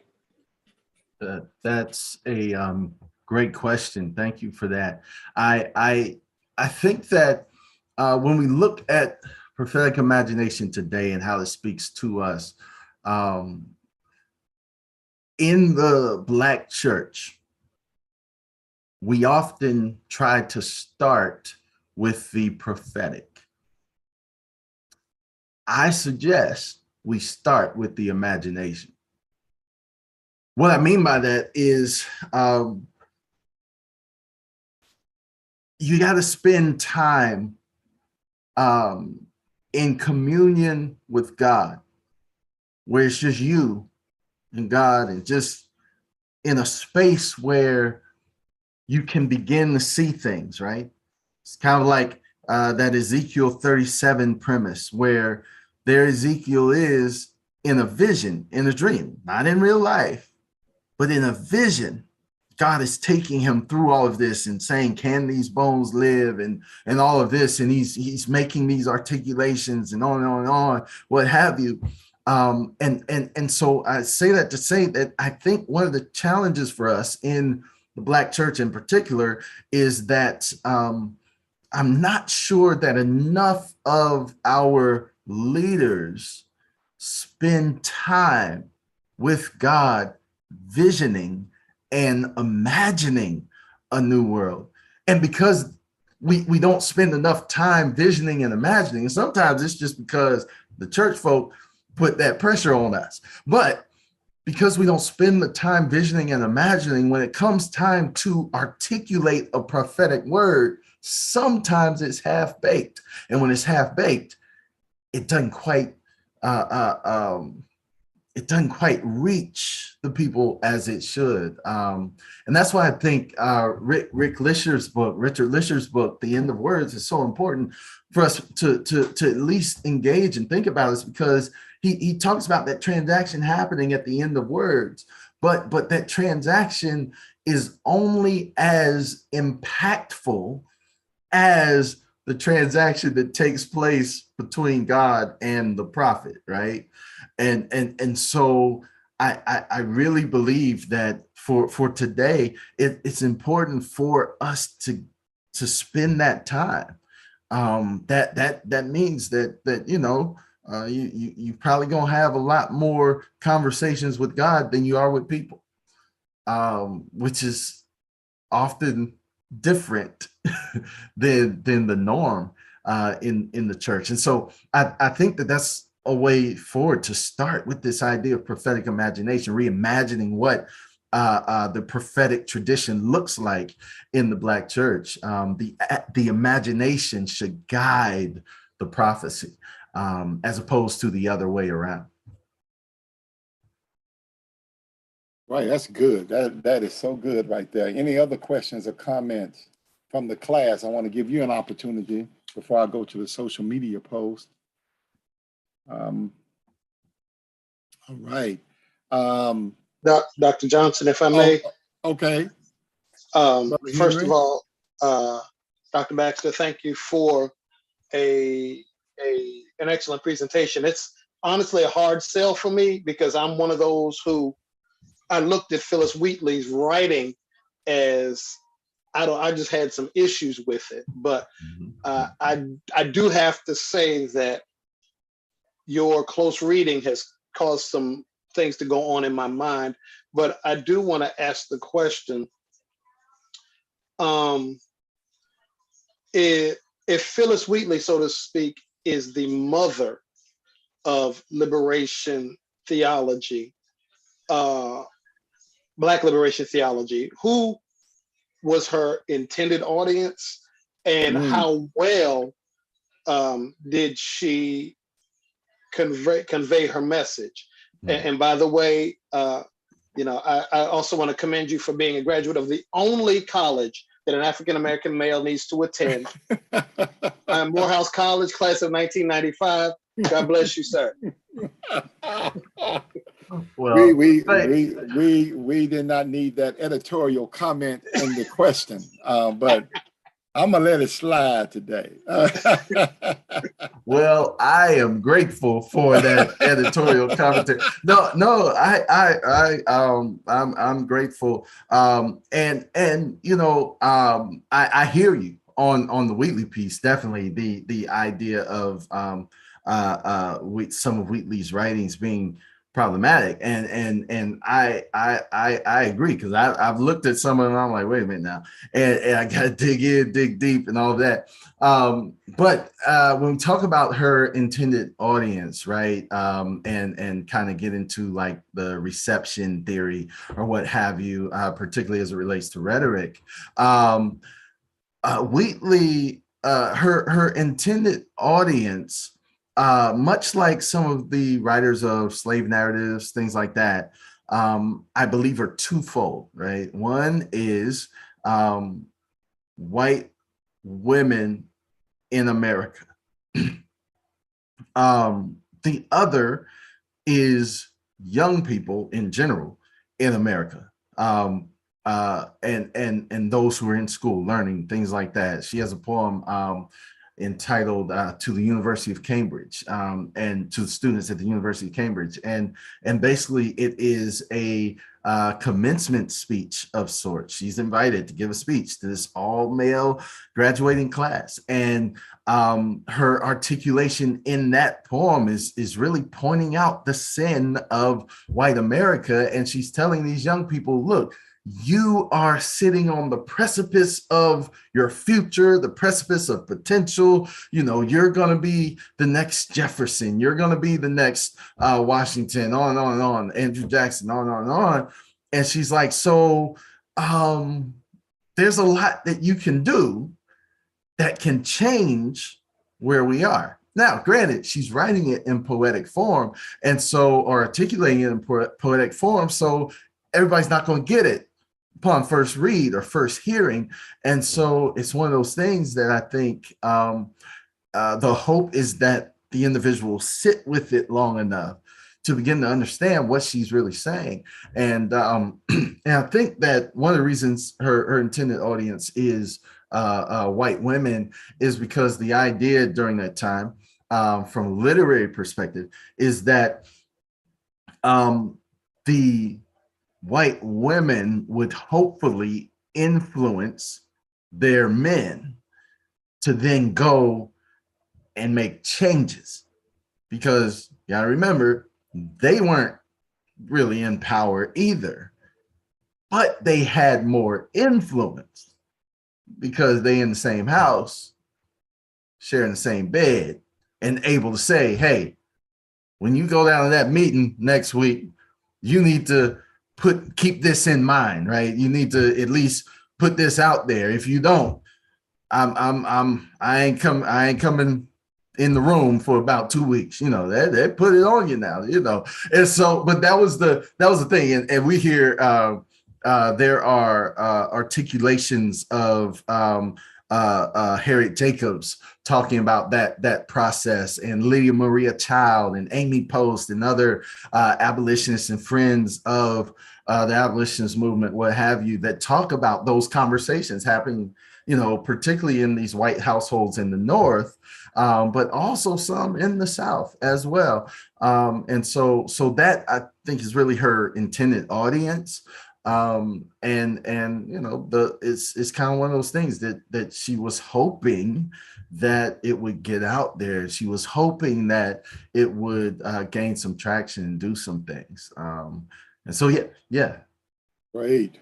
That's a great question. Thank you for that. I think that when we look at prophetic imagination today and how it speaks to us, in the Black church, we often try to start with the prophetic. I suggest we start with the imagination. What I mean by that is you got to spend time in communion with God, where it's just you and God, and just in a space where you can begin to see things, right? It's kind of like that Ezekiel 37 premise, where there Ezekiel is in a vision, in a dream, not in real life, but in a vision. God is taking him through all of this and saying, can these bones live, and all of this, and he's making these articulations and on, what have you. And so I say that to say that I think one of the challenges for us in the Black church in particular is that I'm not sure that enough of our leaders spend time with God visioning and imagining a new world. And because we don't spend enough time visioning and imagining, and sometimes it's just because the church folk put that pressure on us. But because we don't spend the time visioning and imagining, when it comes time to articulate a prophetic word, sometimes it's half-baked. And when it's half-baked, it doesn't quite reach the people as it should. And that's why I think Richard Lisher's book, The End of Words, is so important for us to at least engage and think about this, because he talks about that transaction happening at the end of words, but that transaction is only as impactful as the transaction that takes place between God and the prophet, right? And so I really believe that for today, it's important for us to spend that time. That means that you know, you probably gonna have a lot more conversations with God than you are with people, which is often different than the norm in the church. And so I think that's a way forward, to start with this idea of prophetic imagination, reimagining what the prophetic tradition looks like in the Black church. The imagination should guide the prophecy, as opposed to the other way around. Right, that's good. That is so good right there. Any other questions or comments from the class? I want to give you an opportunity before I go to the social media post. All right. Dr. Johnson, if I may. Okay. First of all, Dr. Baxter, thank you for an excellent presentation. It's honestly a hard sell for me, because I'm one of those who, I looked at Phillis Wheatley's writing as, I just had some issues with it. But I do have to say that your close reading has caused some things to go on in my mind. But I do want to ask the question, if Phillis Wheatley, so to speak, is the mother of liberation theology, Black liberation theology, who was her intended audience, and how well did she convey her message? And by the way, you know, I also want to commend you for being a graduate of the only college that an African-American male needs to attend. Morehouse College, class of 1995. God bless you, sir. Well, we did not need that editorial comment in the question, but I'm gonna let it slide today. Well, I am grateful for that editorial commentary. No, I'm grateful. And you know, I hear you on the Wheatley piece. Definitely the idea of some of Wheatley's writings being problematic. And I agree, because I've looked at some of them and I'm like, wait a minute now, and I gotta dig deep and all of that. But when we talk about her intended audience, right, and kind of get into like the reception theory or what have you, particularly as it relates to rhetoric, Wheatley, her intended audience, much like some of the writers of slave narratives, things like that, I believe are twofold, right? One is white women in America. The other is young people in general in America. And those who are in school learning things like that. She has a poem entitled "To the University of Cambridge," and to the students at the University of Cambridge, and basically it is a commencement speech of sorts. She's invited to give a speech to this all-male graduating class, and her articulation in that poem is really pointing out the sin of white America, and she's telling these young people, look, you are sitting on the precipice of your future, the precipice of potential. You know, you're going to be the next Jefferson. You're going to be the next Washington, on and on and on, Andrew Jackson, on and on and on. And she's like, so there's a lot that you can do that can change where we are. Now, granted, she's writing it in poetic form, and so, or articulating it in poetic form, so everybody's not going to get it upon first read or first hearing. And so it's one of those things that I think the hope is that the individual sit with it long enough to begin to understand what she's really saying. And and I think that one of the reasons her intended audience is white women is because the idea during that time, from a literary perspective, is that the white women would hopefully influence their men to then go and make changes, because you gotta remember, they weren't really in power either, but they had more influence because they in the same house, sharing the same bed, and able to say, hey, when you go down to that meeting next week, you need to keep this in mind, right? You need to at least put this out there. If you don't, I ain't coming in the room for about 2 weeks. You know, they put it on you now, you know. And so, but that was the thing. And we hear there are articulations of Harriet Jacobs talking about that process, and Lydia Maria Child and Amy Post and other abolitionists and friends of the abolitionist movement, what have you, that talk about those conversations happening, you know, particularly in these white households in the North, but also some in the South as well. And so that, I think, is really her intended audience. And you know, it's kind of one of those things that she was hoping that it would get out there. She was hoping that it would gain some traction and do some things. And so, yeah. Great.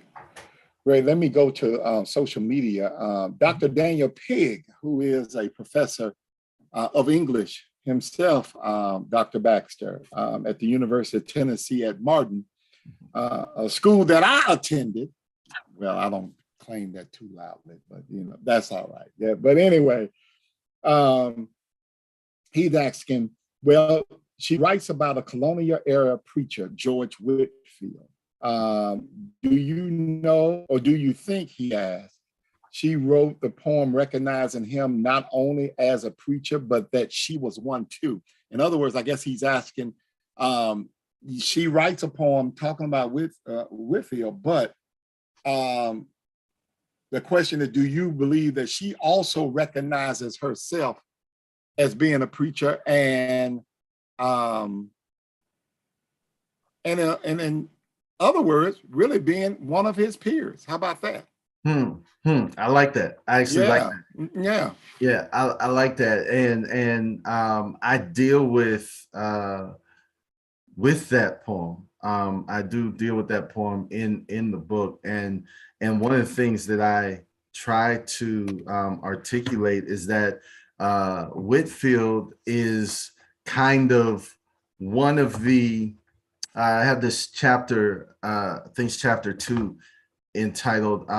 Let me go to social media. Dr. Daniel Pigg, who is a professor of English himself, Dr. Baxter, at the University of Tennessee at Martin, a school that I attended. Well, I don't claim that too loudly, but you know, that's all right. Yeah, but anyway, he's asking, well, she writes about a colonial era preacher, George Whitefield. Do you know, or do you think, he asked, she wrote the poem recognizing him not only as a preacher, but that she was one too? In other words, I guess he's asking, she writes a poem talking about Whitefield, but the question is, do you believe that she also recognizes herself as being a preacher and in other words, really being one of his peers? How about that? I like that. I actually like that. Yeah. I like that. And I deal with with that poem. I do deal with that poem in the book, and one of the things that I try to articulate is that Whitefield is kind of one of the, I have this chapter, I think it's chapter 2, entitled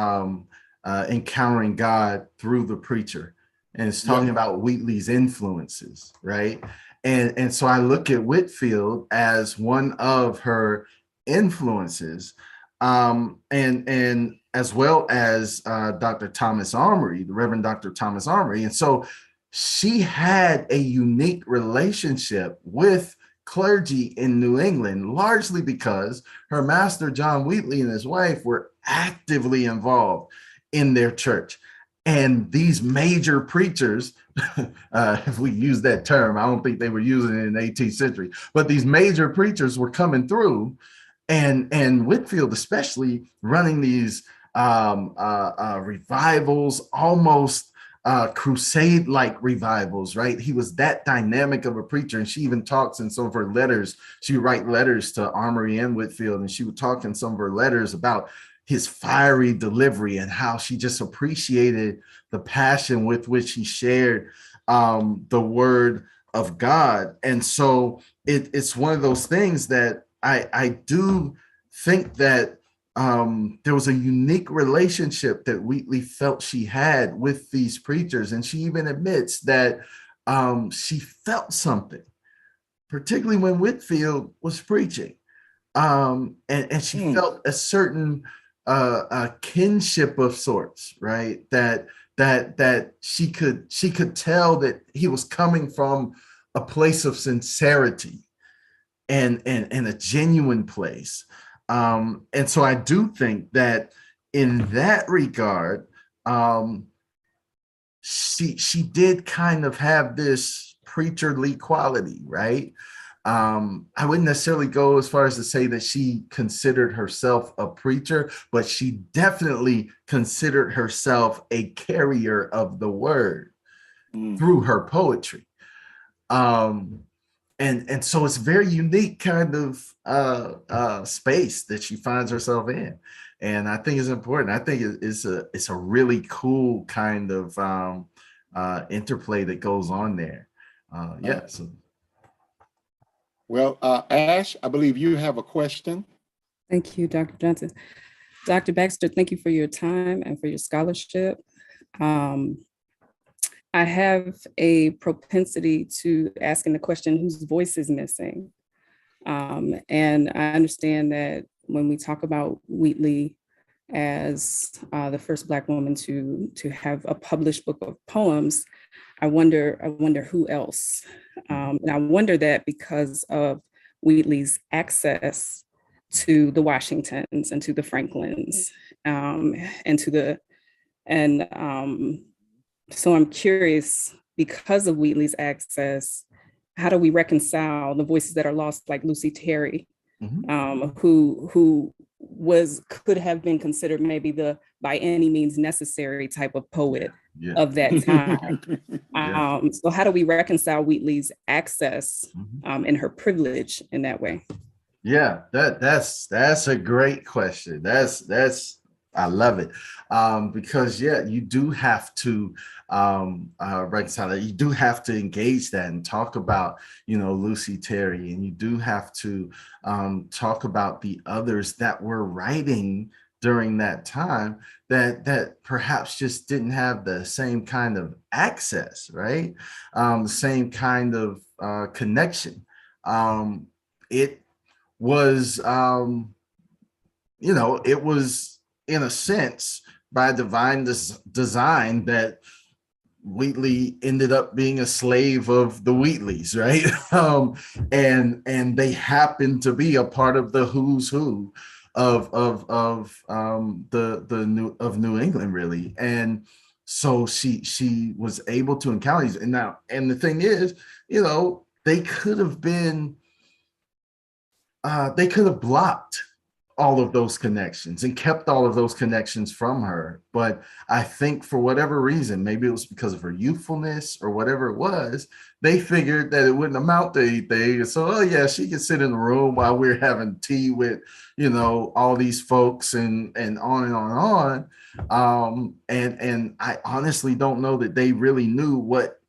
Encountering God Through the Preacher. And it's talking about Wheatley's influences, right? And so I look at Whitefield as one of her influences, and as well as Dr. Thomas Armory, the Reverend Dr. Thomas Armory. And so she had a unique relationship with clergy in New England, largely because her master, John Wheatley, and his wife were actively involved in their church. And these major preachers, if we use that term, I don't think they were using it in the 18th century, but these major preachers were coming through, and Whitefield especially running these revivals, almost crusade-like revivals, right? He was that dynamic of a preacher. And she even talks in some of her letters. She would write letters to Armory and Whitefield, and she would talk in some of her letters about his fiery delivery and how she just appreciated the passion with which he shared the word of God. And so it's one of those things that I do think that there was a unique relationship that Wheatley felt she had with these preachers. And she even admits that she felt something, particularly when Whitefield was preaching. And she felt a certain kinship of sorts, right? That she could tell that he was coming from a place of sincerity and a genuine place. And so I do think that in that regard, she did kind of have this preacherly quality, right? I wouldn't necessarily go as far as to say that she considered herself a preacher, but she definitely considered herself a carrier of the word through her poetry. And so it's a very unique kind of space that she finds herself in. And I think it's important. I think it's a really cool kind of interplay that goes on there. So. Well, Ash, I believe you have a question. Thank you, Dr. Johnson. Dr. Baxter, thank you for your time and for your scholarship. I have a propensity to asking the question, whose voice is missing? And I understand that when we talk about Wheatley as the first Black woman to have a published book of poems, I wonder who else. And I wonder that because of Wheatley's access to the Washingtons and to the Franklins, so I'm curious, because of Wheatley's access, how do we reconcile the voices that are lost, like Lucy Terry, who could have been considered maybe the by any means necessary type of poet of that time. So how do we reconcile Wheatley's access and her privilege in that way? Yeah, that's a great question. That's I love it, because you do have to reconcile it. You do have to engage that and talk about, Lucy Terry, and you do have to talk about the others that were writing during that time that perhaps just didn't have the same kind of access, right? The same kind of connection. It was, it was, in a sense, by divine design that Wheatley ended up being a slave of the Wheatleys, right? And they happened to be a part of the who's who of New England, really. And so she was able to encounter these. And the thing is, they could have been, they could have blocked all of those connections and kept all of those connections from her. But I think for whatever reason, maybe it was because of her youthfulness or whatever it was, they figured that it wouldn't amount to anything. So, oh yeah, she can sit in the room while we're having tea with, all these folks and on and on and on. And I honestly don't know that they really knew what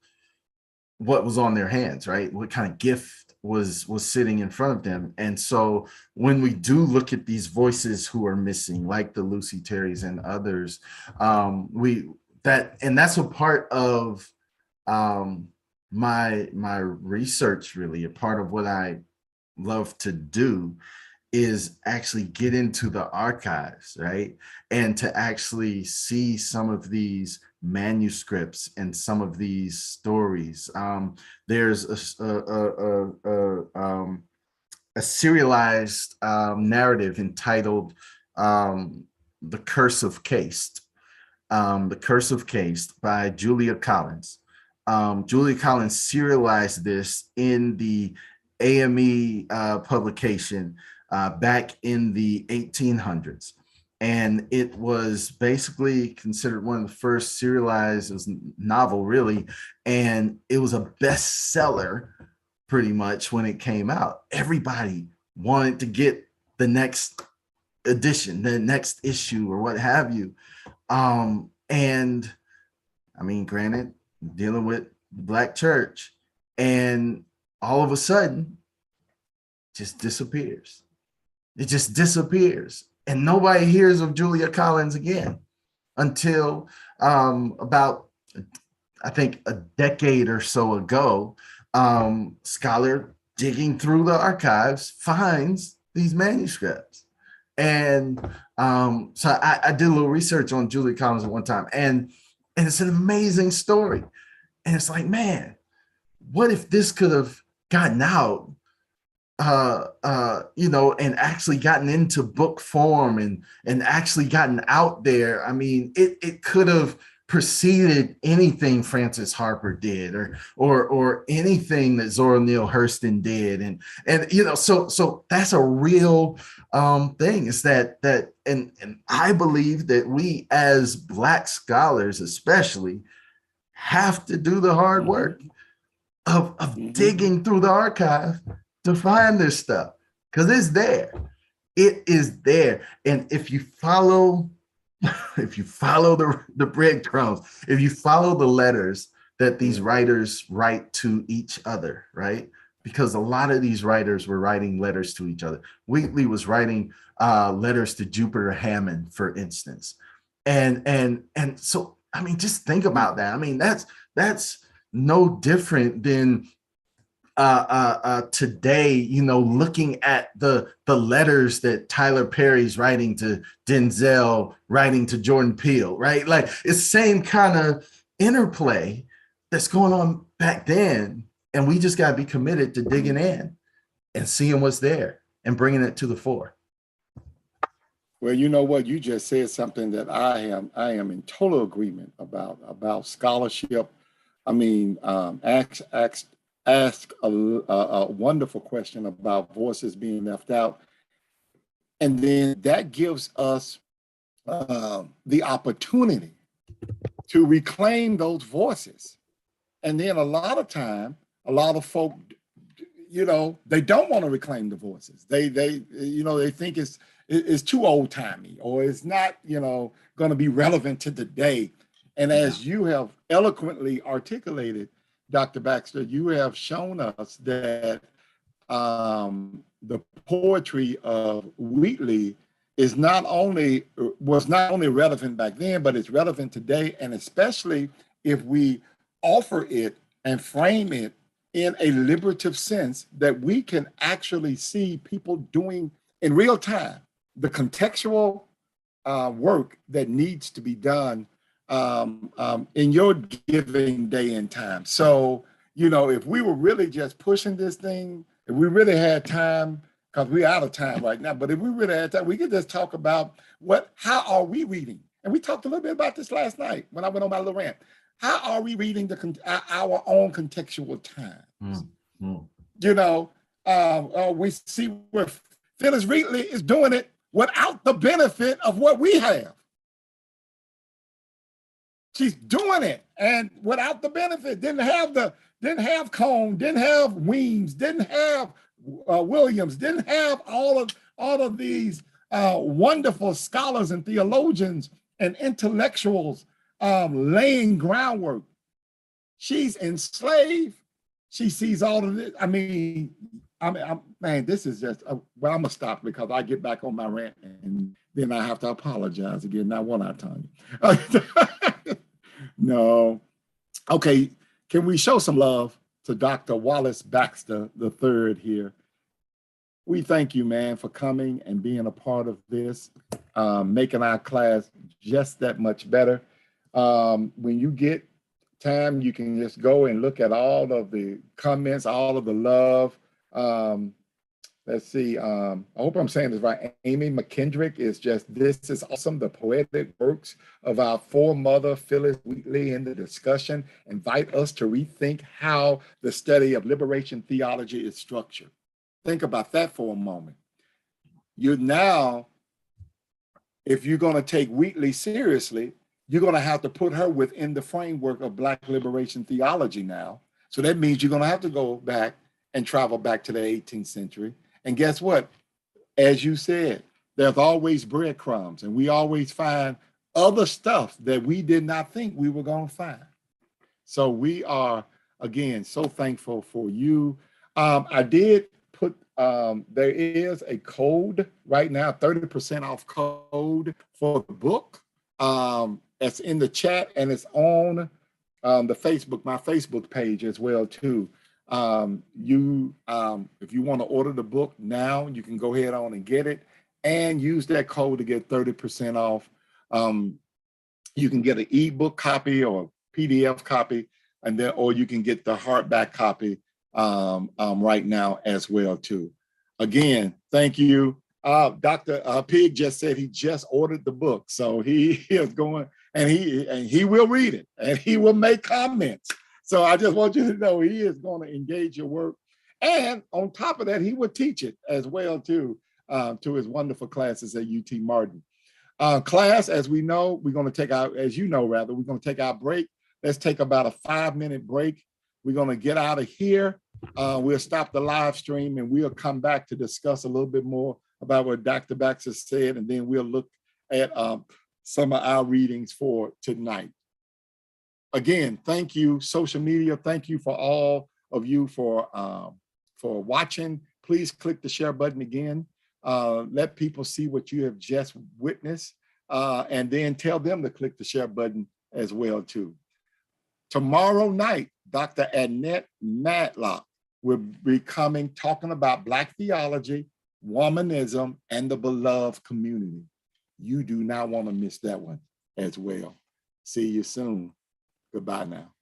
was on their hands, right? What kind of gift was sitting in front of them. And so when we do look at these voices who are missing, like the Lucy Terrys and others, that's a part of my research, really. A part of what I love to do is actually get into the archives, right? And to actually see some of these manuscripts and some of these stories. There's a serialized narrative entitled The Cursive Case. The Cursive Case by Julia Collins. Julia Collins serialized this in the AME publication back in the 1800s. And it was basically considered one of the first serialized, it was a novel really, and it was a bestseller pretty much when it came out. Everybody wanted to get the next edition, the next issue or what have you. And I mean, granted, dealing with the Black church, and all of a sudden, just disappears. It just disappears. And nobody hears of Julia Collins again until about, I think, a decade or so ago. Scholar digging through the archives finds these manuscripts. And so I did a little research on Julia Collins at one time, and it's an amazing story. And it's like, man, what if this could have gotten out, and actually gotten into book form and actually gotten out there? I mean, it could have preceded anything Francis Harper did or anything that Zora Neale Hurston did. And so that's a real thing, is that and I believe that we as Black scholars especially have to do the hard work of digging through the archive to find this stuff, because it's there. It is there. And if you follow the breadcrumbs, if you follow the letters that these writers write to each other, right? Because a lot of these writers were writing letters to each other. Wheatley was writing letters to Jupiter Hammond, for instance. And so, I mean, just think about that. I mean, that's no different than today, looking at the letters that Tyler Perry's writing to Denzel, writing to Jordan Peele, right? Like, it's the same kind of interplay that's going on back then. And we just got to be committed to digging in and seeing what's there and bringing it to the fore. Well, you know what? You just said something that I am in total agreement about scholarship. I mean, ask a wonderful question about voices being left out. And then that gives us the opportunity to reclaim those voices. And then a lot of folk, they don't want to reclaim the voices. They think it's too old timey, or it's not, going to be relevant to the day. And as you have eloquently articulated, Dr. Baxter, you have shown us that the poetry of Wheatley was not only relevant back then, but it's relevant today, and especially if we offer it and frame it in a liberative sense, that we can actually see people doing in real time the contextual work that needs to be done in your giving day and time. So, if we were really just pushing this thing, if we really had time, because we're out of time right now, but if we really had time, we could just talk about how are we reading? And we talked a little bit about this last night when I went on my little rant. How are we reading our own contextual times? We see where Phillis Wheatley is doing it without the benefit of what we have. She's doing it, and without the benefit, didn't have Cone, didn't have Weems, didn't have Williams, didn't have all of these wonderful scholars and theologians and intellectuals laying groundwork. She's enslaved. She sees all of this. I mean, man, this is just, well, I'm gonna stop because I get back on my rant and then I have to apologize again. Not one at a time. No. Okay, can we show some love to Dr. Wallis Baxter III here? We thank you, man, for coming and being a part of this, making our class just that much better. When you get time, you can just go and look at all of the comments, all of the love. Let's see, I hope I'm saying this right. Amy McKendrick is just, this is awesome. The poetic works of our foremother, Phillis Wheatley, in the discussion invite us to rethink how the study of liberation theology is structured. Think about that for a moment. You now, if you're going to take Wheatley seriously, you're going to have to put her within the framework of Black liberation theology now. So that means you're going to have to go back and travel back to the 18th century. And guess what? As you said, there's always breadcrumbs, and we always find other stuff that we did not think we were going to find. So we are, again, so thankful for you. I did put, there is a code right now, 30% off code for the book. It's in the chat, and it's on the Facebook, my Facebook page as well too. If you want to order the book now, you can go ahead on and get it and use that code to get 30% off. You can get an ebook copy or PDF copy, and then, or you can get the hardback copy right now as well too. Again, thank you. Dr. Pig just said he just ordered the book, so he is going, and he will read it and he will make comments. So I just want you to know he is going to engage your work, and on top of that, he will teach it as well too to his wonderful classes at UT Martin. Class, as we know, we're going to take our, as you know, rather, we're going to take our break. Let's take about a 5-minute break. We're going to get out of here. We'll stop the live stream and we'll come back to discuss a little bit more about what Dr. Baxter said, and then we'll look at some of our readings for tonight. Again, thank you, social media. Thank you for all of you for watching. Please click the share button again. Let people see what you have just witnessed, and then tell them to click the share button as well too. Tomorrow night, Dr. Annette Matlock will be coming, talking about Black theology, womanism, and the beloved community. You do not want to miss that one as well. See you soon. Goodbye now.